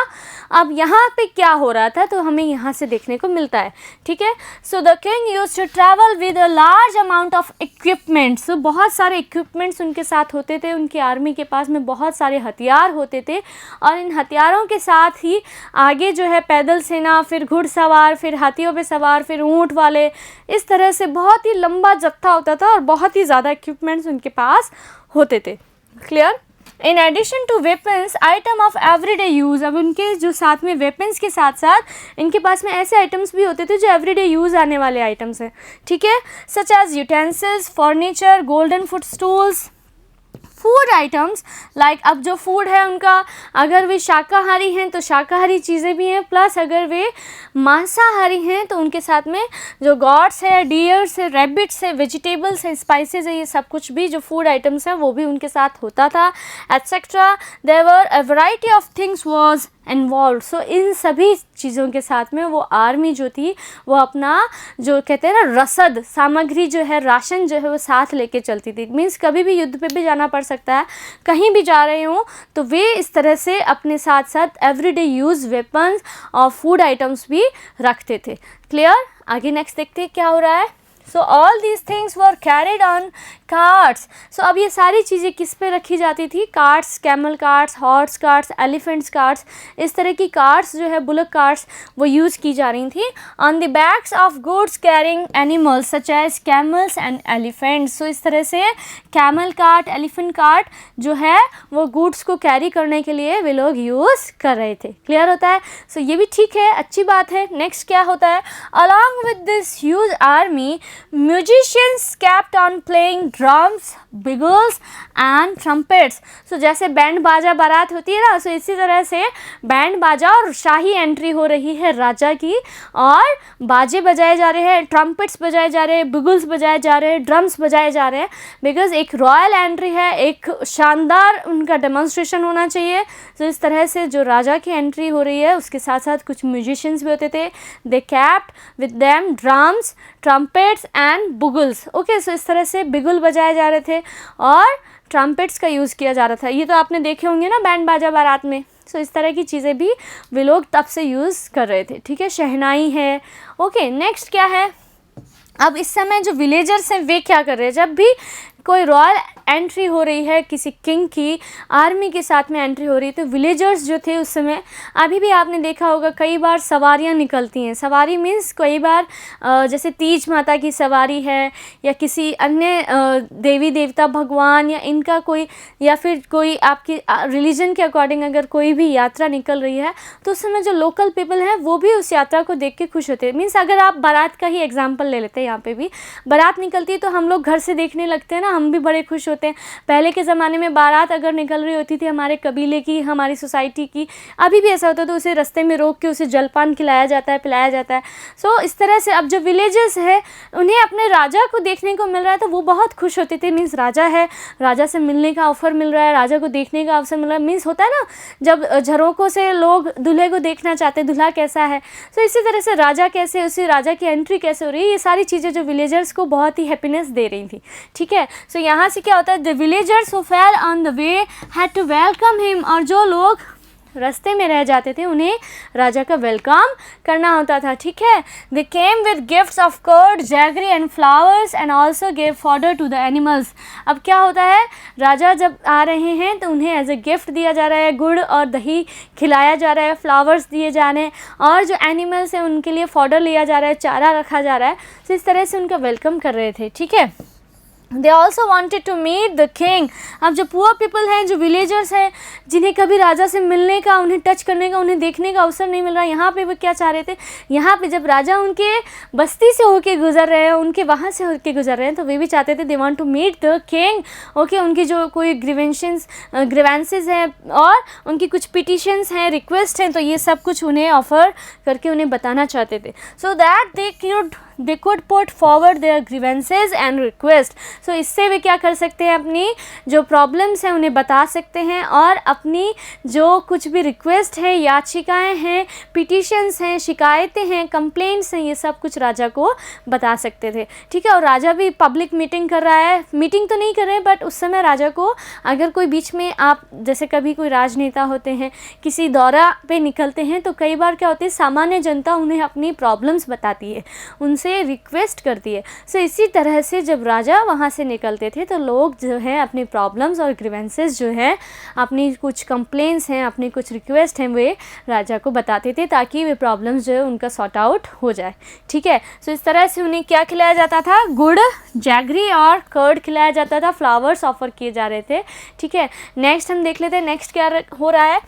[SPEAKER 1] अब यहाँ पे क्या हो रहा था तो हमें यहाँ से देखने को मिलता है, ठीक है। So the king used to travel with a large amount of equipments. So बहुत सारे इक्विपमेंट्स उनके साथ होते थे, उनकी आर्मी के पास में बहुत सारे हथियार होते थे, और इन हथियारों के साथ ही आगे जो है पैदल सेना, फिर घुड़सवार, फिर हाथियों पे सवार, फिर ऊंट वाले, इस तरह से बहुत ही लंबा जत्था होता था और बहुत ही ज़्यादा इक्विपमेंट्स उनके पास होते थे। Clear. In addition to weapons item of everyday use. अब उनके जो साथ में वेपन्स के साथ साथ इनके पास में ऐसे आइटम्स भी होते थे जो एवरीडे यूज़ आने वाले आइटम्स हैं, ठीक है। Such as utensils, furniture, golden footstools, food items like अब जो फूड है उनका, अगर वे शाकाहारी हैं तो शाकाहारी चीज़ें भी हैं, प्लस अगर वे मांसाहारी हैं तो उनके साथ में जो गॉड्स है, डियर्स है, रैबिट्स है, वेजिटेबल्स है, स्पाइसेस है, ये सब कुछ भी जो फूड आइटम्स हैं वो भी उनके साथ होता था etcetera. There were a variety of things was involved. So इन सभी चीज़ों के साथ में वो आर्मी जो थी वो अपना जो कहते हैं ना रसद सामग्री जो है, राशन जो है वो साथ लेके चलती थी। मीन्स कभी भी युद्ध पे भी जाना पड़ सकता है, कहीं भी जा रहे हों तो वे इस तरह से अपने साथ साथ एवरीडे यूज़ वेपन्स और फूड आइटम्स भी रखते थे। क्लियर। आगे नेक्स्ट देखते हैं क्या हो रहा है। So all these things were carried on carts. So अब ये सारी चीज़ें किस पे रखी जाती थी, carts, camel carts, horse carts, elephants carts, इस तरह की कार्ट्स जो है बुलक कार्ट्स वो यूज़ की जा रही थी on the backs of goods carrying animals such as camels and elephants. So इस तरह से कैमल कार्ट, एलिफेंट कार्ट जो है वो गुड्स को कैरी करने के लिए वे लोग यूज़ कर रहे थे। क्लियर होता है। सो ये भी ठीक है, अच्छी बात है। नेक्स्ट क्या होता है, along with this huge army musicians kept on playing drums, bugles and trumpets। सो जैसे बैंड बाजा बारात होती है ना, सो इसी तरह से बैंड बाजा और शाही एंट्री हो रही है राजा की, और बाजे बजाए जा रहे हैं, ट्रम्पेट्स बजाए जा रहे हैं, बुगल्स बजाए जा रहे हैं, ड्रम्स बजाए जा रहे हैं, बिकॉज एक रॉयल एंट्री है, एक शानदार उनका डेमोन्स्ट्रेशन होना चाहिए। तो इस तरह से जो राजा की एंट्री हो रही है उसके साथ साथ कुछ म्यूजिशियंस भी होते थे, they kept with them drums, trumpets and bugles. Okay, so इस तरह से बिगुल बजाए जा रहे थे और ट्रम्पेट्स का यूज़ किया जा रहा था। ये तो आपने देखे होंगे ना बैंड बाजा बारात में। सो इस तरह की चीज़ें भी वे लोग तब से यूज़ कर रहे थे, ठीक है। शहनाई है। ओके, नेक्स्ट क्या है, अब इस समय जो विलेजर्स हैं वे क्या कर रहे हैं, जब भी कोई रॉयल एंट्री हो रही है, किसी किंग की आर्मी के साथ में एंट्री हो रही है, तो विलेजर्स जो थे उस समय, अभी भी आपने देखा होगा कई बार सवारियां निकलती हैं। सवारी मीन्स कई बार जैसे तीज माता की सवारी है या किसी अन्य देवी देवता भगवान या इनका कोई, या फिर कोई आपकी रिलीजन के अकॉर्डिंग अगर कोई भी यात्रा निकल रही है तो उस समय जो लोकल पीपल हैं वो भी उस यात्रा को देख के खुश होते हैं। मीन्स अगर आप बारात का ही एग्जाम्पल ले लेते हैं, यहाँ पे भी बारात निकलती है तो हम लोग घर से देखने लगते हैं ना, हम भी बड़े खुश होते हैं। पहले के ज़माने में बारात अगर निकल रही होती थी हमारे कबीले की, हमारी सोसाइटी की, अभी भी ऐसा होता है तो उसे रास्ते में रोक के उसे जलपान खिलाया जाता है, पिलाया जाता है। सो इस तरह से अब जो विलेजेस है उन्हें अपने राजा को देखने को मिल रहा है तो वो बहुत खुश होते थे। मीन्स राजा है, राजा से मिलने का ऑफर मिल रहा है, राजा को देखने का अवसर मिल रहा है। मीन्स होता है ना जब झरोकों से लोग दूल्हे को देखना चाहते हैं, दूल्हा कैसा है। सो इसी तरह से राजा कैसे, उसी राजा की एंट्री कैसे हो रही है, ये सारी चीज़ें जो विलेजर्स को बहुत ही हैप्पीनेस दे रही थी, ठीक है। सो यहाँ से क्या होता है, the villagers who fell on the way had to welcome him. और जो लोग रास्ते में रह जाते थे उन्हें राजा का वेलकम करना होता था, ठीक है। They came with gifts of curd, jaggery and flowers and also gave fodder to the animals. अब क्या होता है, राजा जब आ रहे हैं तो उन्हें एज ए गिफ्ट दिया जा रहा है, गुड़ और दही खिलाया जा रहा है, फ्लावर्स दिए जा रहे हैं, और जो एनिमल्स हैं उनके लिए फॉडर लिया जा रहा है, चारा रखा जा रहा है। तो इस तरह से उनका वेलकम कर रहे थे, ठीक है। They also wanted to meet the king. अब जो पुअर पीपल हैं, जो विलेजर्स हैं, जिन्हें कभी राजा से मिलने का, उन्हें टच करने का, उन्हें देखने का अवसर नहीं मिल रहा, यहाँ पे वो क्या चाह रहे थे, यहाँ पे जब राजा उनके बस्ती से होके गुजर रहे हैं, उनके वहाँ से होके गुजर रहे हैं, तो वे भी चाहते थे, they want to meet the king. Okay, उनकी जो कोई ग्रीवेंसेस हैं और उनकी कुछ पिटिशंस हैं, रिक्वेस्ट हैं, तो ये सब कुछ उन्हें ऑफर करके उन्हें बताना चाहते थे, so that they could put forward their grievances and request। so इससे वे क्या कर सकते हैं, अपनी जो प्रॉब्लम्स हैं उन्हें बता सकते हैं और अपनी जो कुछ भी रिक्वेस्ट है, याचिकाएं हैं, पिटिशंस हैं, शिकायतें हैं, कंप्लेंट्स हैं, ये सब कुछ राजा को बता सकते थे। ठीक है, और राजा भी पब्लिक मीटिंग कर रहा है, मीटिंग तो नहीं कर रहे बट उस समय राजा को अगर कोई बीच में, आप जैसे कभी कोई राजनेता होते हैं किसी दौरा पे निकलते हैं, तो कई बार क्या होती है, सामान्य जनता उन्हें अपनी प्रॉब्लम्स बताती है, उनसे रिक्वेस्ट करती है। सो इसी तरह से जब राजा वहाँ से निकलते थे तो लोग जो है अपने प्रॉब्लम्स और ग्रीवेंसेस जो है, अपनी कुछ कंप्लेंट्स हैं, अपनी कुछ रिक्वेस्ट हैं, वे राजा को बताते थे ताकि वे प्रॉब्लम्स जो है उनका सॉर्ट आउट हो जाए। ठीक है, सो इस तरह से उन्हें क्या खिलाया जाता था, गुड़, जैगरी और कर्ड खिलाया जाता था, फ्लावर्स ऑफर किए जा रहे थे। ठीक है, नेक्स्ट हम देख लेते हैं, नेक्स्ट क्या हो रहा है,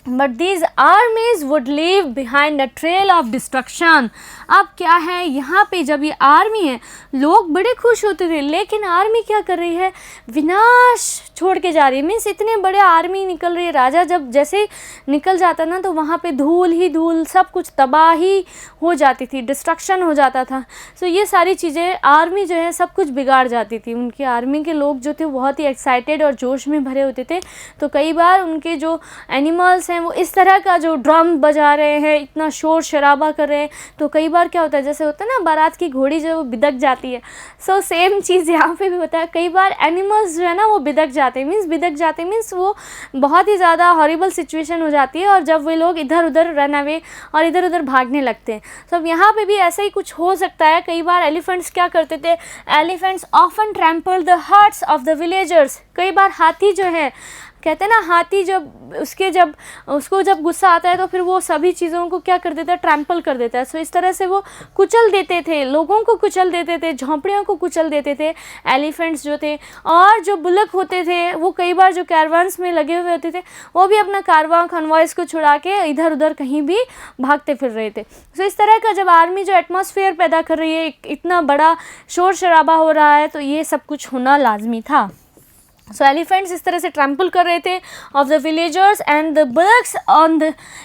[SPEAKER 1] but these armies would leave behind a trail of destruction। अब क्या है, यहाँ पे जब ये आर्मी है, लोग बड़े खुश होते थे, लेकिन आर्मी क्या कर रही है, विनाश छोड़ के जा रही है। मीन्स इतने बड़े आर्मी निकल रही है, राजा जब जैसे निकल जाता ना तो वहाँ पे धूल ही धूल, सब कुछ तबाही हो जाती थी, डिस्ट्रक्शन हो जाता था। सो ये सारी चीज़ें, आर्मी जो है सब कुछ बिगाड़ जाती थी। उनकी आर्मी के लोग जो थे बहुत ही एक्साइटेड और जोश में भरे होते थे, तो कई बार उनके जो एनिमल्स हैं वो इस तरह का जो ड्रम बजा रहे हैं, इतना शोर शराबा कर रहे हैं, तो कई बार क्या होता है, जैसे होता है ना बारात की घोड़ी जो बिदक जाती है, सो सेम चीज़ यहाँ पे भी होता है। कई बार एनिमल्स जो है ना वो बिदक जाते हैं, मीन्स वो बहुत ही ज़्यादा हॉरिबल सिचुएशन हो जाती है और जब वे लोग इधर उधर रन अवे और इधर उधर भागने लगते हैं। तो अब यहाँ पे भी ऐसा ही कुछ हो सकता है। कई बार एलिफेंट्स क्या करते थे, elephants often trample the hearts of the villagers. कई बार हाथी जो है, कहते हैं ना, हाथी जब उसको जब गुस्सा आता है तो फिर वो सभी चीज़ों को क्या कर देता है, ट्रैम्पल कर देता है। सो इस तरह से वो कुचल देते थे, लोगों को कुचल देते थे, झोंपड़ियों को कुचल देते थे एलिफेंट्स जो थे। और जो बुलक होते थे वो कई बार जो कैरवान्स में लगे हुए होते थे, वो भी अपना कारवां कन्वॉयस को छुड़ा के इधर उधर कहीं भी भागते फिर रहे थे। सो इस तरह का जब आर्मी जो एटमॉस्फेयर पैदा कर रही है, इतना बड़ा शोर शराबा हो रहा है, तो ये सब कुछ होना लाजमी था। सो एलिफेंट्स इस तरह से ट्रैम्पल कर रहे थे of the villagers and the bullocks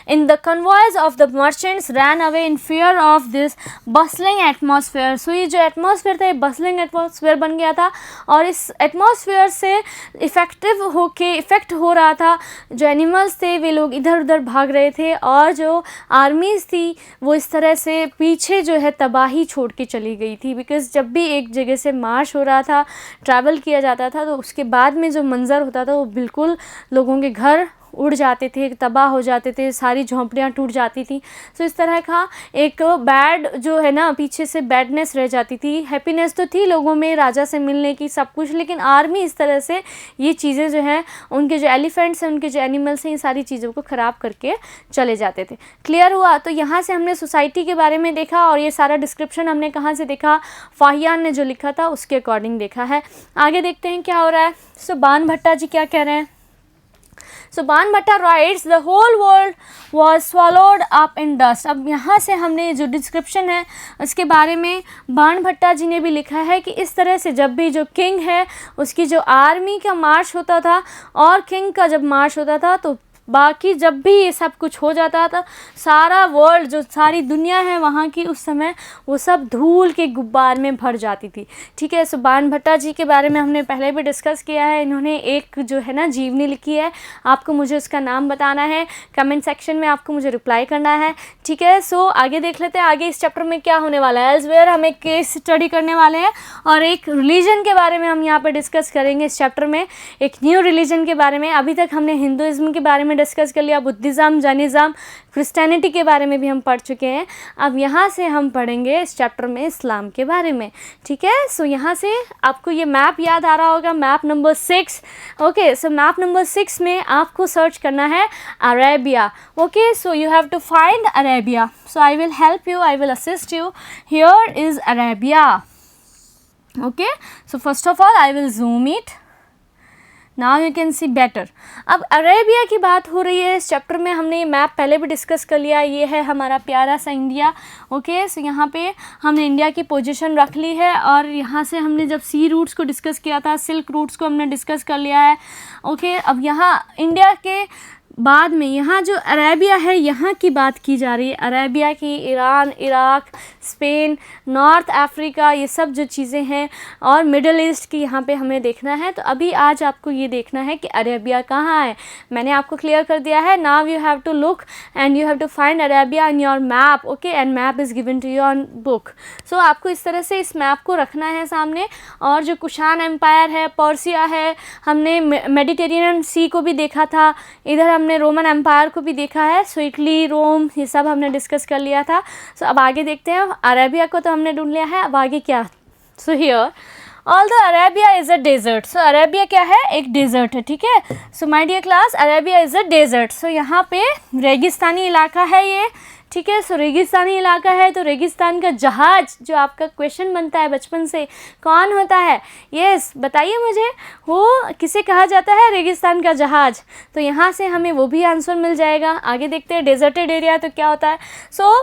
[SPEAKER 1] in the convoys of the merchants ran away in fear of this bustling atmosphere. So ये जो एटमॉस्फेयर था, ये बसलिंग एटमॉस्फेयर बन गया था और इस एटमॉस्फेयर से इफ़ेक्ट हो रहा था। जो एनिमल्स थे वे लोग इधर उधर भाग रहे थे और जो आर्मीज़ थी वो इस तरह से पीछे जो है तबाही छोड़ के चली गई थी। बिकॉज़ जब भी एक जगह से मार्च हो रहा था, ट्रैवल किया जाता था, तो उसके बाद में जो मंज़र होता था वो बिल्कुल लोगों के घर उड़ जाते थे, तबाह हो जाते थे, सारी झोंपड़ियाँ टूट जाती थी। सो इस तरह का एक बैड जो है ना, पीछे से बैडनेस रह जाती थी। हैप्पीनेस तो थी लोगों में राजा से मिलने की, सब कुछ, लेकिन आर्मी इस तरह से ये चीज़ें जो हैं, उनके जो एलिफेंट्स हैं, उनके जो एनिमल्स हैं, ये सारी चीज़ों को ख़राब करके चले जाते थे। क्लियर हुआ? तो यहाँ से हमने सोसाइटी के बारे में देखा और ये सारा डिस्क्रिप्शन हमने कहाँ से देखा, फाहियान ने जो लिखा था उसके अकॉर्डिंग देखा है। आगे देखते हैं क्या हो रहा है। सो बाण भट्टा जी क्या कह रहे हैं। So बाण भट्टा writes the whole world was swallowed up in dust। अब यहाँ से हमने जो डिस्क्रिप्शन है उसके बारे में बाण भट्टा जी ने भी लिखा है कि इस तरह से जब भी जो किंग है उसकी जो आर्मी का मार्च होता था और किंग का जब मार्च होता था, तो बाकी जब भी ये सब कुछ हो जाता था, सारा वर्ल्ड, जो सारी दुनिया है वहाँ की, उस समय वो सब धूल के गुब्बार में भर जाती थी। ठीक है, सो बाण भट्टा जी के बारे में हमने पहले भी डिस्कस किया है। इन्होंने एक जो है ना जीवनी लिखी है, आपको मुझे उसका नाम बताना है, कमेंट सेक्शन में आपको मुझे रिप्लाई करना है। ठीक है, सो आगे देख लेते हैं आगे इस चैप्टर में क्या होने वाला है। एल्सवेयर हम एक केस स्टडी करने वाले हैं और एक रिलीजन के बारे में हम यहाँ पर डिस्कस करेंगे इस चैप्टर में, एक न्यू रिलीजन के बारे में। अभी तक हमने हिंदुज़्म के बारे में डिस्कस कर लिया, बुद्धिज़्म, जैनिज़्म, क्रिश्चियनिटी के बारे में भी हम पढ़ चुके हैं। अब यहाँ से हम पढ़ेंगे इस चैप्टर में इस्लाम के बारे में। ठीक है, सो यहाँ से आपको ये मैप याद आ रहा होगा, map number 6। Okay, so map number 6 में आपको सर्च करना है Arabia. Okay, so you have to find Arabia. So I will help you, I will assist you. Here is Arabia. Okay, so first of all I will zoom it. Now you can see better. अब Arabia की बात हो रही है इस chapter में. हमने ये मैप पहले भी डिस्कस कर लिया. ये है हमारा प्यारा सा इंडिया. ओके, सो यहाँ पे हमने इंडिया की पोजीशन रख ली है और यहाँ से हमने जब सी रूट्स को डिस्कस किया था, सिल्क रूट्स को हमने डिस्कस कर लिया है. ओके, अब यहाँ इंडिया के बाद में यहाँ जो अरेबिया है यहाँ की बात की जा रही है. अरेबिया की, Iran, Iraq, Spain, north Africa, ये सब जो चीज़ें हैं और मिडल ईस्ट की यहाँ पे हमें देखना है. तो अभी आज आपको ये देखना है कि अरेबिया कहाँ है. मैंने आपको क्लियर कर दिया है. Now you have to look and you have to find Arabia in your map. Okay, and map is given to your book. So आपको इस तरह से इस मैप को रखना है सामने. और जो कुशान एम्पायर है, पर्सिया है, हमने मेडिटेरेनियन सी को भी देखा था, इधर हमने रोमन एम्पायर को भी देखा है. सो इटली, रोम, ये सब हमने डिस्कस कर लिया था. सो अब आगे देखते हैं. अरेबिया को तो हमने ढूंढ लिया है. अब आगे क्या. So here although Arabia is a desert. So Arabia क्या है, एक डेजर्ट है. ठीक है. So my dear class, Arabia is a desert. So यहाँ पे रेगिस्तानी इलाका है ये. ठीक है. सो रेगिस्तानी इलाका है तो रेगिस्तान का जहाज, जो आपका क्वेश्चन बनता है बचपन से, कौन होता है. यस, बताइए मुझे, वो किसे कहा जाता है, रेगिस्तान का जहाज. तो यहाँ से हमें वो भी आंसर मिल जाएगा. आगे देखते हैं डेजर्टेड एरिया तो क्या होता है. सो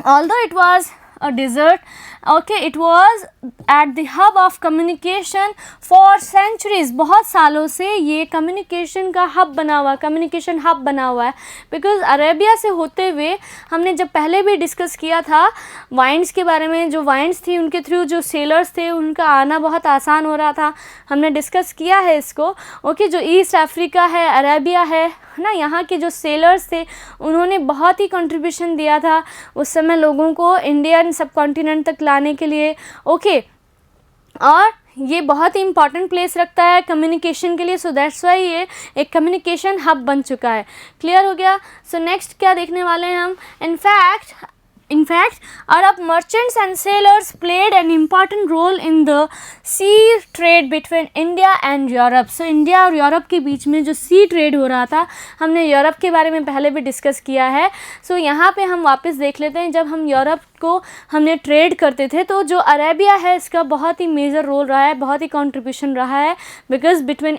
[SPEAKER 1] although it was a desert, okay, it was at the hub of communication for centuries. बहुत सालों से ये कम्युनिकेशन का हब बना हुआ है, कम्युनिकेशन हब बना हुआ है. बिकॉज अरेबिया से होते हुए हमने जब पहले भी डिस्कस किया था वाइन्स के बारे में, जो वाइन्स थी उनके थ्रू जो सेलर्स थे उनका आना बहुत आसान हो रहा था. हमने डिस्कस किया है इसको. ओके, जो ईस्ट अफ्रीका है, अरेबिया है ना, यहाँ के जो सेलर्स थे उन्होंने बहुत ही कंट्रीब्यूशन दिया था उस समय लोगों को इंडियन सब कॉन्टिनेंट तक लाने के लिए. ओके, और ये बहुत ही इंपॉर्टेंट प्लेस रखता है कम्युनिकेशन के लिए. सो दैट्स वाई ये एक कम्युनिकेशन हब बन चुका है. क्लियर हो गया. सो नेक्स्ट क्या देखने वाले हैं हम. In fact, Arab merchants and sailors played an important role in the sea trade between India and Europe. So India और यूरोप के बीच में जो सी ट्रेड हो रहा था, हमने यूरोप के बारे में पहले भी डिस्कस किया है. सो यहाँ पे हम वापस देख लेते हैं. जब हम यूरोप को हमने ट्रेड करते थे तो जो अरेबिया है इसका बहुत ही मेजर रोल रहा है, बहुत ही कंट्रीब्यूशन रहा है. Because between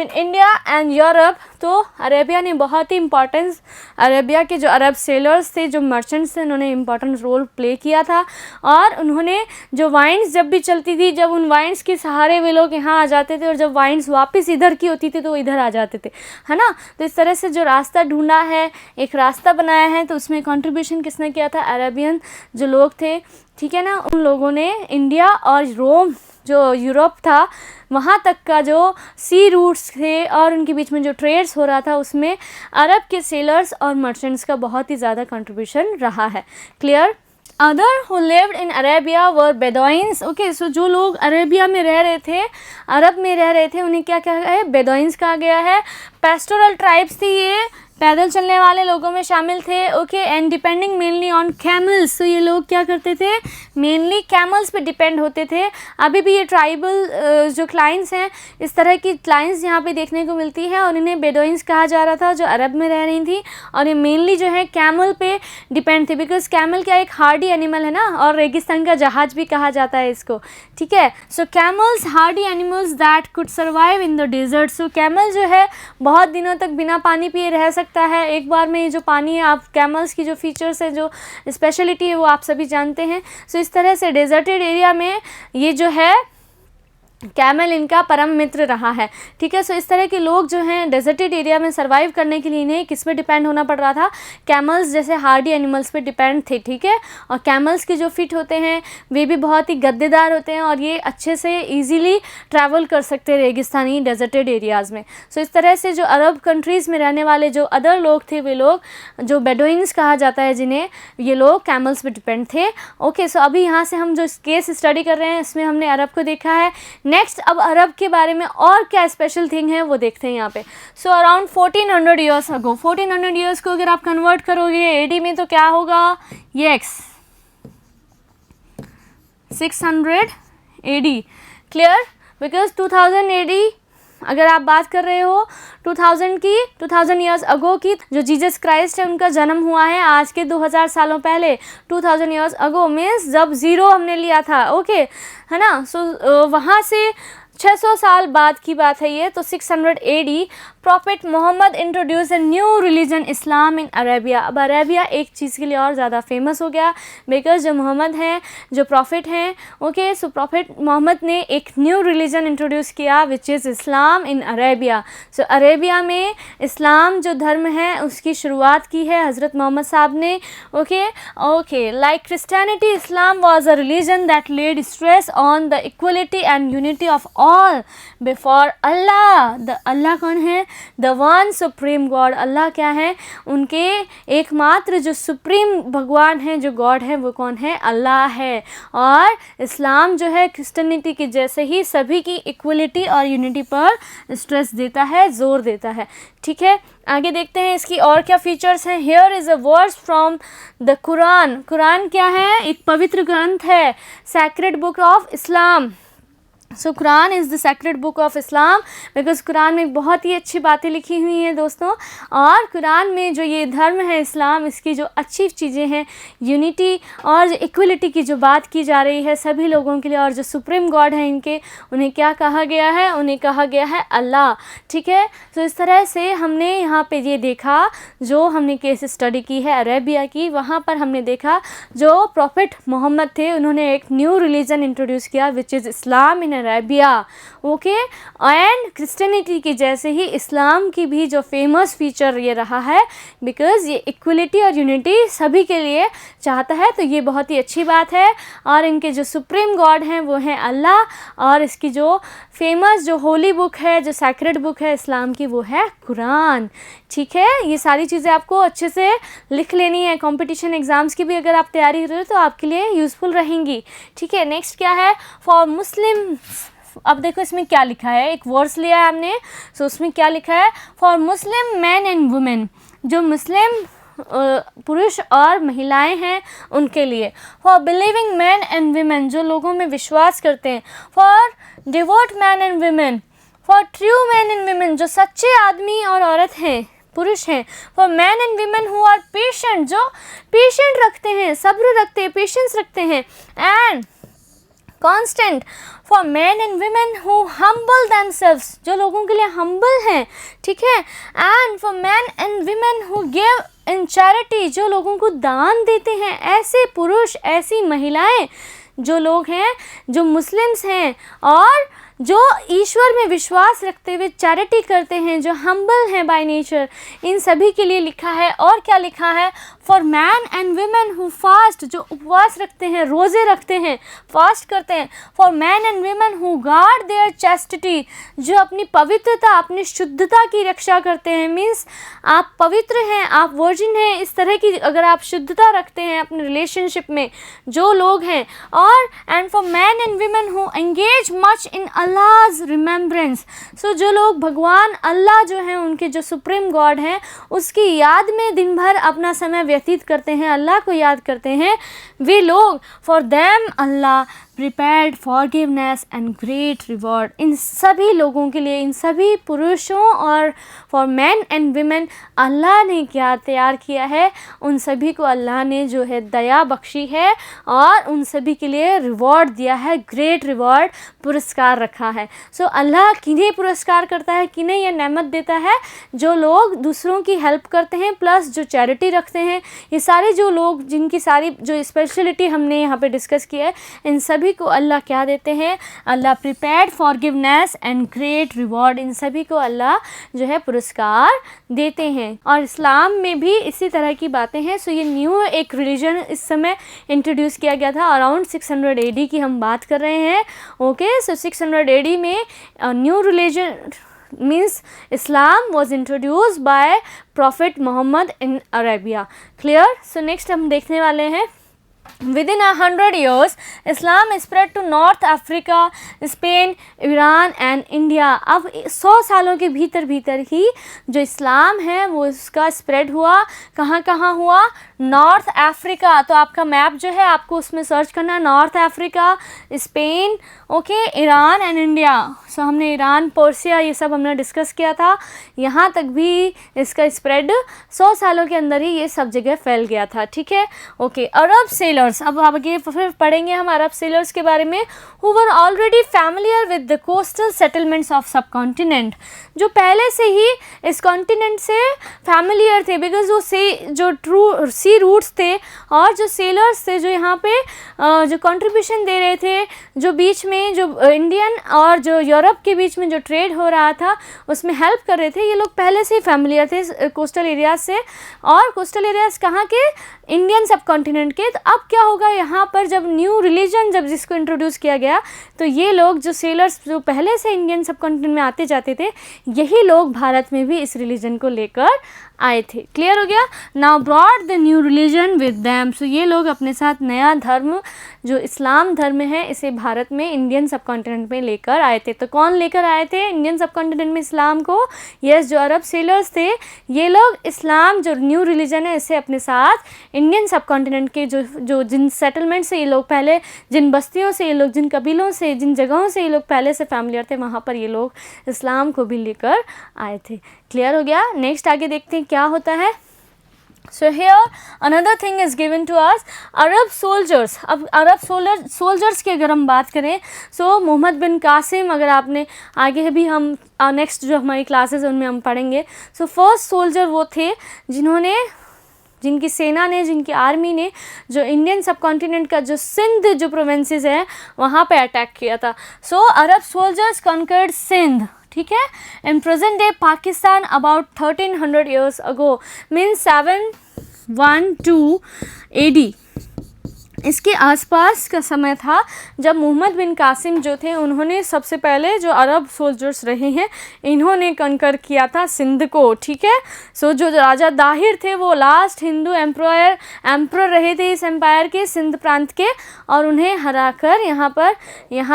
[SPEAKER 1] India and Europe, तो अरेबिया ने बहुत ही इंपॉर्टेंस, अरेबिया के जो अरब सेलर्स थे, जो मर्चेंट्स थे, उन्होंने इंपॉर्टेंट रोल प्ले किया था. और उन्होंने जो वाइन्स जब भी चलती थी, जब उन वाइन्स के सहारे वे लोग यहाँ आ जाते थे और जब वाइन्स वापस इधर की होती थी तो इधर आ जाते थे, है ना. तो इस तरह से जो रास्ता ढूंढा है, एक रास्ता बनाया है, तो उसमें कंट्रीब्यूशन किसने किया था, अरेबियन जो लोग थे. ठीक है ना, उन लोगों ने इंडिया और रोम जो यूरोप था वहाँ तक का जो सी रूट्स थे और उनके बीच में जो ट्रेड्स हो रहा था उसमें अरब के सेलर्स और मर्चेंट्स का बहुत ही ज़्यादा कंट्रीब्यूशन रहा है. Clear. Other who lived in Arabia were Bedouins. Okay, so जो लोग अरेबिया में रह रहे थे, अरब में रह रहे थे, उन्हें क्या कहा है, बेदोइंस कहा गया है. पेस्टोरल ट्राइब्स थी, ये पैदल चलने वाले लोगों में शामिल थे. Okay, and depending mainly on camels. तो ये लोग क्या करते थे, मेनली कैमल्स पे डिपेंड होते थे. अभी भी ये ट्राइबल जो क्लाइंट्स हैं, इस तरह की क्लाइंट्स यहाँ पे देखने को मिलती है और इन्हें बेडोइंस कहा जा रहा था, जो अरब में रह रही थी. और ये मेनली जो है कैमल पे डिपेंड थे. बिकॉज कैमल क्या एक हार्डी एनिमल है ना, और रेगिस्तान का जहाज भी कहा जाता है इसको. ठीक है. So camels hardy animals that could survive in the desert. So camel जो है बहुत दिनों तक बिना पानी पिए रह सकता है. एक बार में ये जो पानी है, आप कैमल्स की जो फीचर्स है, जो स्पेशलिटी है, वो आप सभी जानते हैं. सो इस तरह से डेजर्टेड एरिया में ये जो है कैमल इनका परम मित्र रहा है. ठीक है. सो इस तरह के लोग जो हैं डेजर्टेड एरिया में सर्वाइव करने के लिए इन्हें किस पे डिपेंड होना पड़ रहा था, कैमल्स जैसे हार्डी एनिमल्स पे डिपेंड थे. ठीक है. और कैमल्स के जो फिट होते हैं वे भी बहुत ही गद्देदार होते हैं और ये अच्छे से इजीली ट्रैवल कर सकते हैं रेगिस्तानी डेजर्टेड एरियाज़ में. सो इस तरह से जो अरब कंट्रीज़ में रहने वाले जो अदर लोग थे, वे लोग जो बेडोइंस कहा जाता है, जिन्हें ये लोग कैमल्स पे डिपेंड थे. ओके. सो अभी यहाँ से हम जो केस स्टडी कर रहे हैं इसमें हमने अरब को देखा है. नेक्स्ट अब अरब के बारे में और क्या स्पेशल थिंग है वो देखते हैं यहाँ पे. So around 1400 years ago, 1400 years को अगर आप कन्वर्ट करोगे एडी में तो क्या होगा, ये 600 एडी. क्लियर. बिकॉज 2000 एडी अगर आप बात कर रहे हो 2000 की, 2000 ईयर्स अगो की, जो जीसस क्राइस्ट है उनका जन्म हुआ है आज के 2000 सालों पहले, 2000 ईयर्स अगो मीन्स जब ज़ीरो हमने लिया था, ओके है ना। सो वहाँ से 600 साल बाद की बात है ये, तो 600 AD prophet Mohammad introduce a new religion Islam in Arabia. अब अरेबिया एक चीज़ के लिए और ज़्यादा फेमस हो गया बिकॉज जो मोहम्मद हैं, जो प्रॉफिट हैं, ओके, सो प्रॉफिट मोहम्मद ने एक न्यू रिलीजन इंट्रोड्यूस किया which is Islam in Arabia. So Arabia में इस्लाम जो धर्म है उसकी शुरुआत की है हज़रत मोहम्मद साहब ने, okay like Christianity Islam was a religion that laid stress on the equality and unity of all before Allah. The Allah कौन है? The one supreme God. Allah क्या है? उनके एकमात्र जो सुप्रीम भगवान है, जो गॉड है, वो कौन है? अल्लाह है। और इस्लाम जो है क्रिश्चियनिटी के जैसे ही सभी की इक्वलिटी और यूनिटी पर स्ट्रेस देता है, जोर देता है, ठीक है। आगे देखते हैं इसकी और क्या फीचर्स हैं। Here is a verse from the Quran. Quran क्या है? एक पवित्र ग्रंथ है, sacred book of Islam. So Quran is the sacred book of Islam because Quran में बहुत ही अच्छी बातें लिखी हुई हैं दोस्तों। और कुरान में जो ये धर्म है इस्लाम, इसकी जो अच्छी चीज़ें हैं, यूनिटी और जो इक्वलिटी की जो बात की जा रही है सभी लोगों के लिए, और जो सुप्रीम गॉड है इनके, उन्हें क्या कहा गया है? उन्हें कहा गया है अल्लाह, ठीक है। तो इस तरह से हमने यहाँ पे ये देखा, जो हमने केस स्टडी की है अरेबिया की, वहाँ पर हमने देखा जो प्रॉफिट मोहम्मद थे उन्होंने एक न्यू रिलीजन इंट्रोड्यूस किया which is Islam in Arabia, okay. And Christianity के जैसे ही इस्लाम की भी जो फेमस फीचर ये रहा है बिकॉज़ ये इक्वलिटी और यूनिटी सभी के लिए चाहता है, तो ये बहुत ही अच्छी बात है। और इनके जो सुप्रीम गॉड हैं वो हैं अल्लाह, और इसकी जो फेमस जो होली बुक है, जो सैक्रेड बुक है इस्लाम की, वो है कुरान, ठीक है। ये सारी चीज़ें आपको अच्छे से लिख लेनी है, कंपटीशन एग्ज़ाम्स की भी अगर आप तैयारी कर रहे हो तो आपके लिए यूज़फुल रहेंगी, ठीक है। नेक्स्ट क्या है? फॉर मुस्लिम। अब देखो इसमें क्या लिखा है, एक वर्स लिया है हमने, सो उसमें क्या लिखा है? For Muslim man and women, जो मुस्लिम पुरुष और महिलाएं हैं उनके लिए। For believing man and women, जो लोगों में विश्वास करते हैं। For devout man and women. For true man and women, जो सच्चे आदमी और औरत हैं, पुरुष हैं। For man and women who are patient, जो पेशेंट रखते हैं, सब्र रखते हैं, पेशेंस रखते हैं। And constant. For man and women who humble themselves, जो लोगों के लिए हम्बल हैं, ठीक है। And for man and women who give in charity, जो लोगों को दान देते हैं। ऐसे पुरुष, ऐसी महिलाएं, जो लोग हैं, जो मुस्लिम्स हैं और जो ईश्वर में विश्वास रखते हुए चैरिटी करते हैं, जो हम्बल हैं बाय नेचर, इन सभी के लिए लिखा है। और क्या लिखा है? For man and women who fast, जो उपवास रखते हैं, रोज़े रखते हैं, फास्ट करते हैं। For man and women who guard their chastity, जो अपनी पवित्रता, अपनी शुद्धता की रक्षा करते हैं। मीन्स आप पवित्र हैं, आप वर्जिन हैं, इस तरह की अगर आप शुद्धता रखते हैं अपने रिलेशनशिप में, जो लोग हैं। और and for man and women who engage much in Allah's remembrance, so जो लोग भगवान अल्लाह जो हैं, उनके जो सुप्रीम गॉड हैं, उसकी याद में दिन भर अपना समय व्यतीत करते हैं, अल्लाह को याद करते हैं, वे लोग। For them Allah prepared forgiveness and great reward, इन सभी लोगों के लिए, इन सभी पुरुषों और for man and women Allah ने क्या तैयार किया है? उन सभी को अल्लाह ने जो है दया बख्शी है और उन सभी के लिए रिवॉर्ड दिया है, ग्रेट रिवॉर्ड, पुरस्कार रखा है। सो अल्लाह किन्हें पुरस्कार करता है, किन्हें यह नेमत देता है? जो लोग दूसरों की हेल्प करते हैं प्लस जो चैरिटी रखते हैं, ये सारे जो लोग, जिनकी सारी जो स्पेशलिटी हमने यहाँ पे डिस्कस की है, इन सभी को अल्लाह क्या देते हैं? Allah prepared forgiveness and great reward, इन सभी को अल्लाह जो है पुरस्कार देते हैं। और इस्लाम में भी इसी तरह की बातें हैं। सो ये न्यू एक रिलीजन इस समय इंट्रोड्यूस किया गया था, अराउंड 600 AD की हम बात कर रहे हैं, ओके। सो 600 AD में new religion means Islam was introduced by prophet Mohammad in Arabia, clear. So next हम देखने वाले हैं Within 100 years, Islam spread to North Africa, Spain, Iran and India. अब 100 सालों के भीतर भीतर ही जो इस्लाम है वो इसका स्प्रेड हुआ, कहाँ कहाँ हुआ, नॉर्थ अफ्रीका. तो आपका मैप जो है आपको उसमें सर्च करना है, North Africa, Spain, okay, Iran and India. So हमने ईरान, पर्सिया ये सब हमने डिस्कस किया था. यहाँ तक भी इसका स्प्रेड 100 सालों के अंदर ही ये सब जगह फैल गया था. ठीक है, ओके. अरब सेलर्स, अब आगे फिर पढ़ेंगे हम अरब सेलर्स के बारे में. Who were already familiar with the coastal settlements of सब कॉन्टिनेंट, जो पहले से ही इस कॉन्टिनेंट से फैमिलियर थे, बिकॉज वो जो ट्रू सी रूट्स थे और जो सेलर्स थे जो यहाँ पे जो कंट्रीब्यूशन दे रहे थे, जो बीच में जो इंडियन और जो यूरोप के बीच में जो ट्रेड हो रहा था उसमें हेल्प कर रहे थे, ये लोग पहले से ही फैमिलियर थे कोस्टल एरियाज से. और कोस्टल एरियाज कहाँ के, इंडियन सब कॉन्टिनेंट के. तो अब क्या होगा यहाँ पर, जब न्यू रिलीजन जब जिसको इंट्रोड्यूस किया गया तो ये लोग जो सेलर्स जो पहले से इंडियन सब कॉन्टिनेंट में आते जाते थे, यही लोग भारत में भी इस रिलीजन को लेकर आए थे. क्लियर हो गया. Now brought the new religion with them. So ये लोग अपने साथ नया धर्म जो इस्लाम धर्म है इसे भारत में इंडियन सब कॉन्टिनेंट में लेकर आए थे. तो कौन लेकर आए थे इंडियन सब कॉन्टिनेंट में इस्लाम को? यस, जो अरब सेलर्स थे, ये लोग इस्लाम जो न्यू रिलीजन है इसे अपने साथ इंडियन सब कॉन्टिनेंट के जो जिन सेटलमेंट से ये लोग पहले, जिन बस्तियों से ये लोग, जिन कबीलों से, जिन जगहों से ये लोग पहले से फैमिलियर थे, वहाँ पर ये लोग इस्लाम को भी लेकर आए थे. क्लियर हो गया. नेक्स्ट आगे देखते हैं क्या होता है. So here another thing is given to us, Arab soldiers. अब अरब सोल्जर्स की अगर हम बात करें, सो मोहम्मद बिन कासिम, अगर आपने आगे भी हम नेक्स्ट जो हमारी क्लासेस उनमें हम पढ़ेंगे. सो फर्स्ट सोल्जर वो थे जिनकी सेना ने, जिनकी आर्मी ने जो इंडियन सब कॉन्टिनेंट का जो सिंध जो प्रोविंसेस है वहाँ पे अटैक किया था. सो अरब सोल्जर्स कॉन्कर्ड सिंध. ठीक है, in present day Pakistan about 1300 years ago, means 712 AD. इसके आसपास का समय था जब मोहम्मद बिन कासिम जो थे उन्होंने सबसे पहले जो अरब सोल्जर्स रहे हैं इन्होंने कंकर किया था सिंध को. ठीक है. सो जो राजा दाहिर थे वो लास्ट हिंदू एम्प्रर रहे थे इस एम्पायर के, सिंध प्रांत के, और उन्हें हराकर यहाँ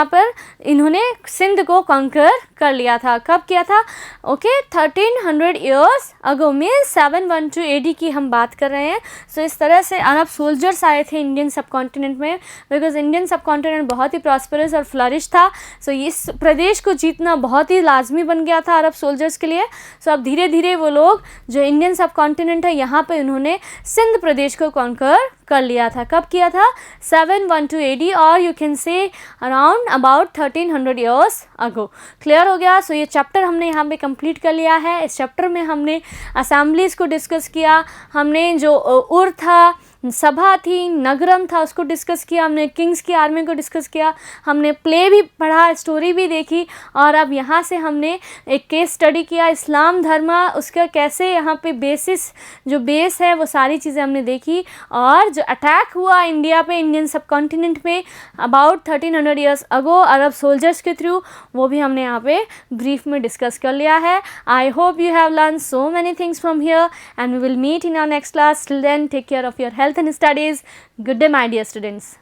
[SPEAKER 1] पर इन्होंने सिंध को कंकर कर लिया था. कब किया था? Okay, 1300 years ago, means 712 AD की हम बात कर रहे हैं. सो इस तरह से अरब सोल्जर्स आए थे इंडियन सब कॉन्टिनेंट में, बिकॉज इंडियन सब कॉन्टिनेंट बहुत ही प्रॉस्परस और फ्लरिश था. सो इस प्रदेश को जीतना बहुत ही लाजमी बन गया था अरब सोल्जर्स के लिए. सो अब धीरे धीरे वो लोग जो इंडियन सब कॉन्टिनेंट है यहाँ पे उन्होंने सिंध प्रदेश को कॉन्कर कर लिया था. कब किया था? 712 AD, और you can say around about 1300 years ago. Clear हो गया. सो ये चैप्टर हमने यहाँ पे कंप्लीट कर लिया है. इस चैप्टर में हमने असेंबलीज को डिस्कस किया, हमने जो उर था, सभा थी, नगरम था, उसको डिस्कस किया, हमने किंग्स की आर्मी को डिस्कस किया, हमने प्ले भी पढ़ा, स्टोरी भी देखी, और अब यहाँ से हमने एक केस स्टडी किया इस्लाम धर्म, उसका कैसे यहाँ पे जो बेस है वो सारी चीज़ें हमने देखी. और जो अटैक हुआ इंडिया पे, इंडियन सब कॉन्टिनेंट में about 1300 years ago Arab soldiers के थ्रू, वो भी हमने यहाँ पे ब्रीफ में डिस्कस कर लिया है. I hope you have learn so many things from here and we will meet in our next class. Till then, take care of your health and studies. Good day, my dear students.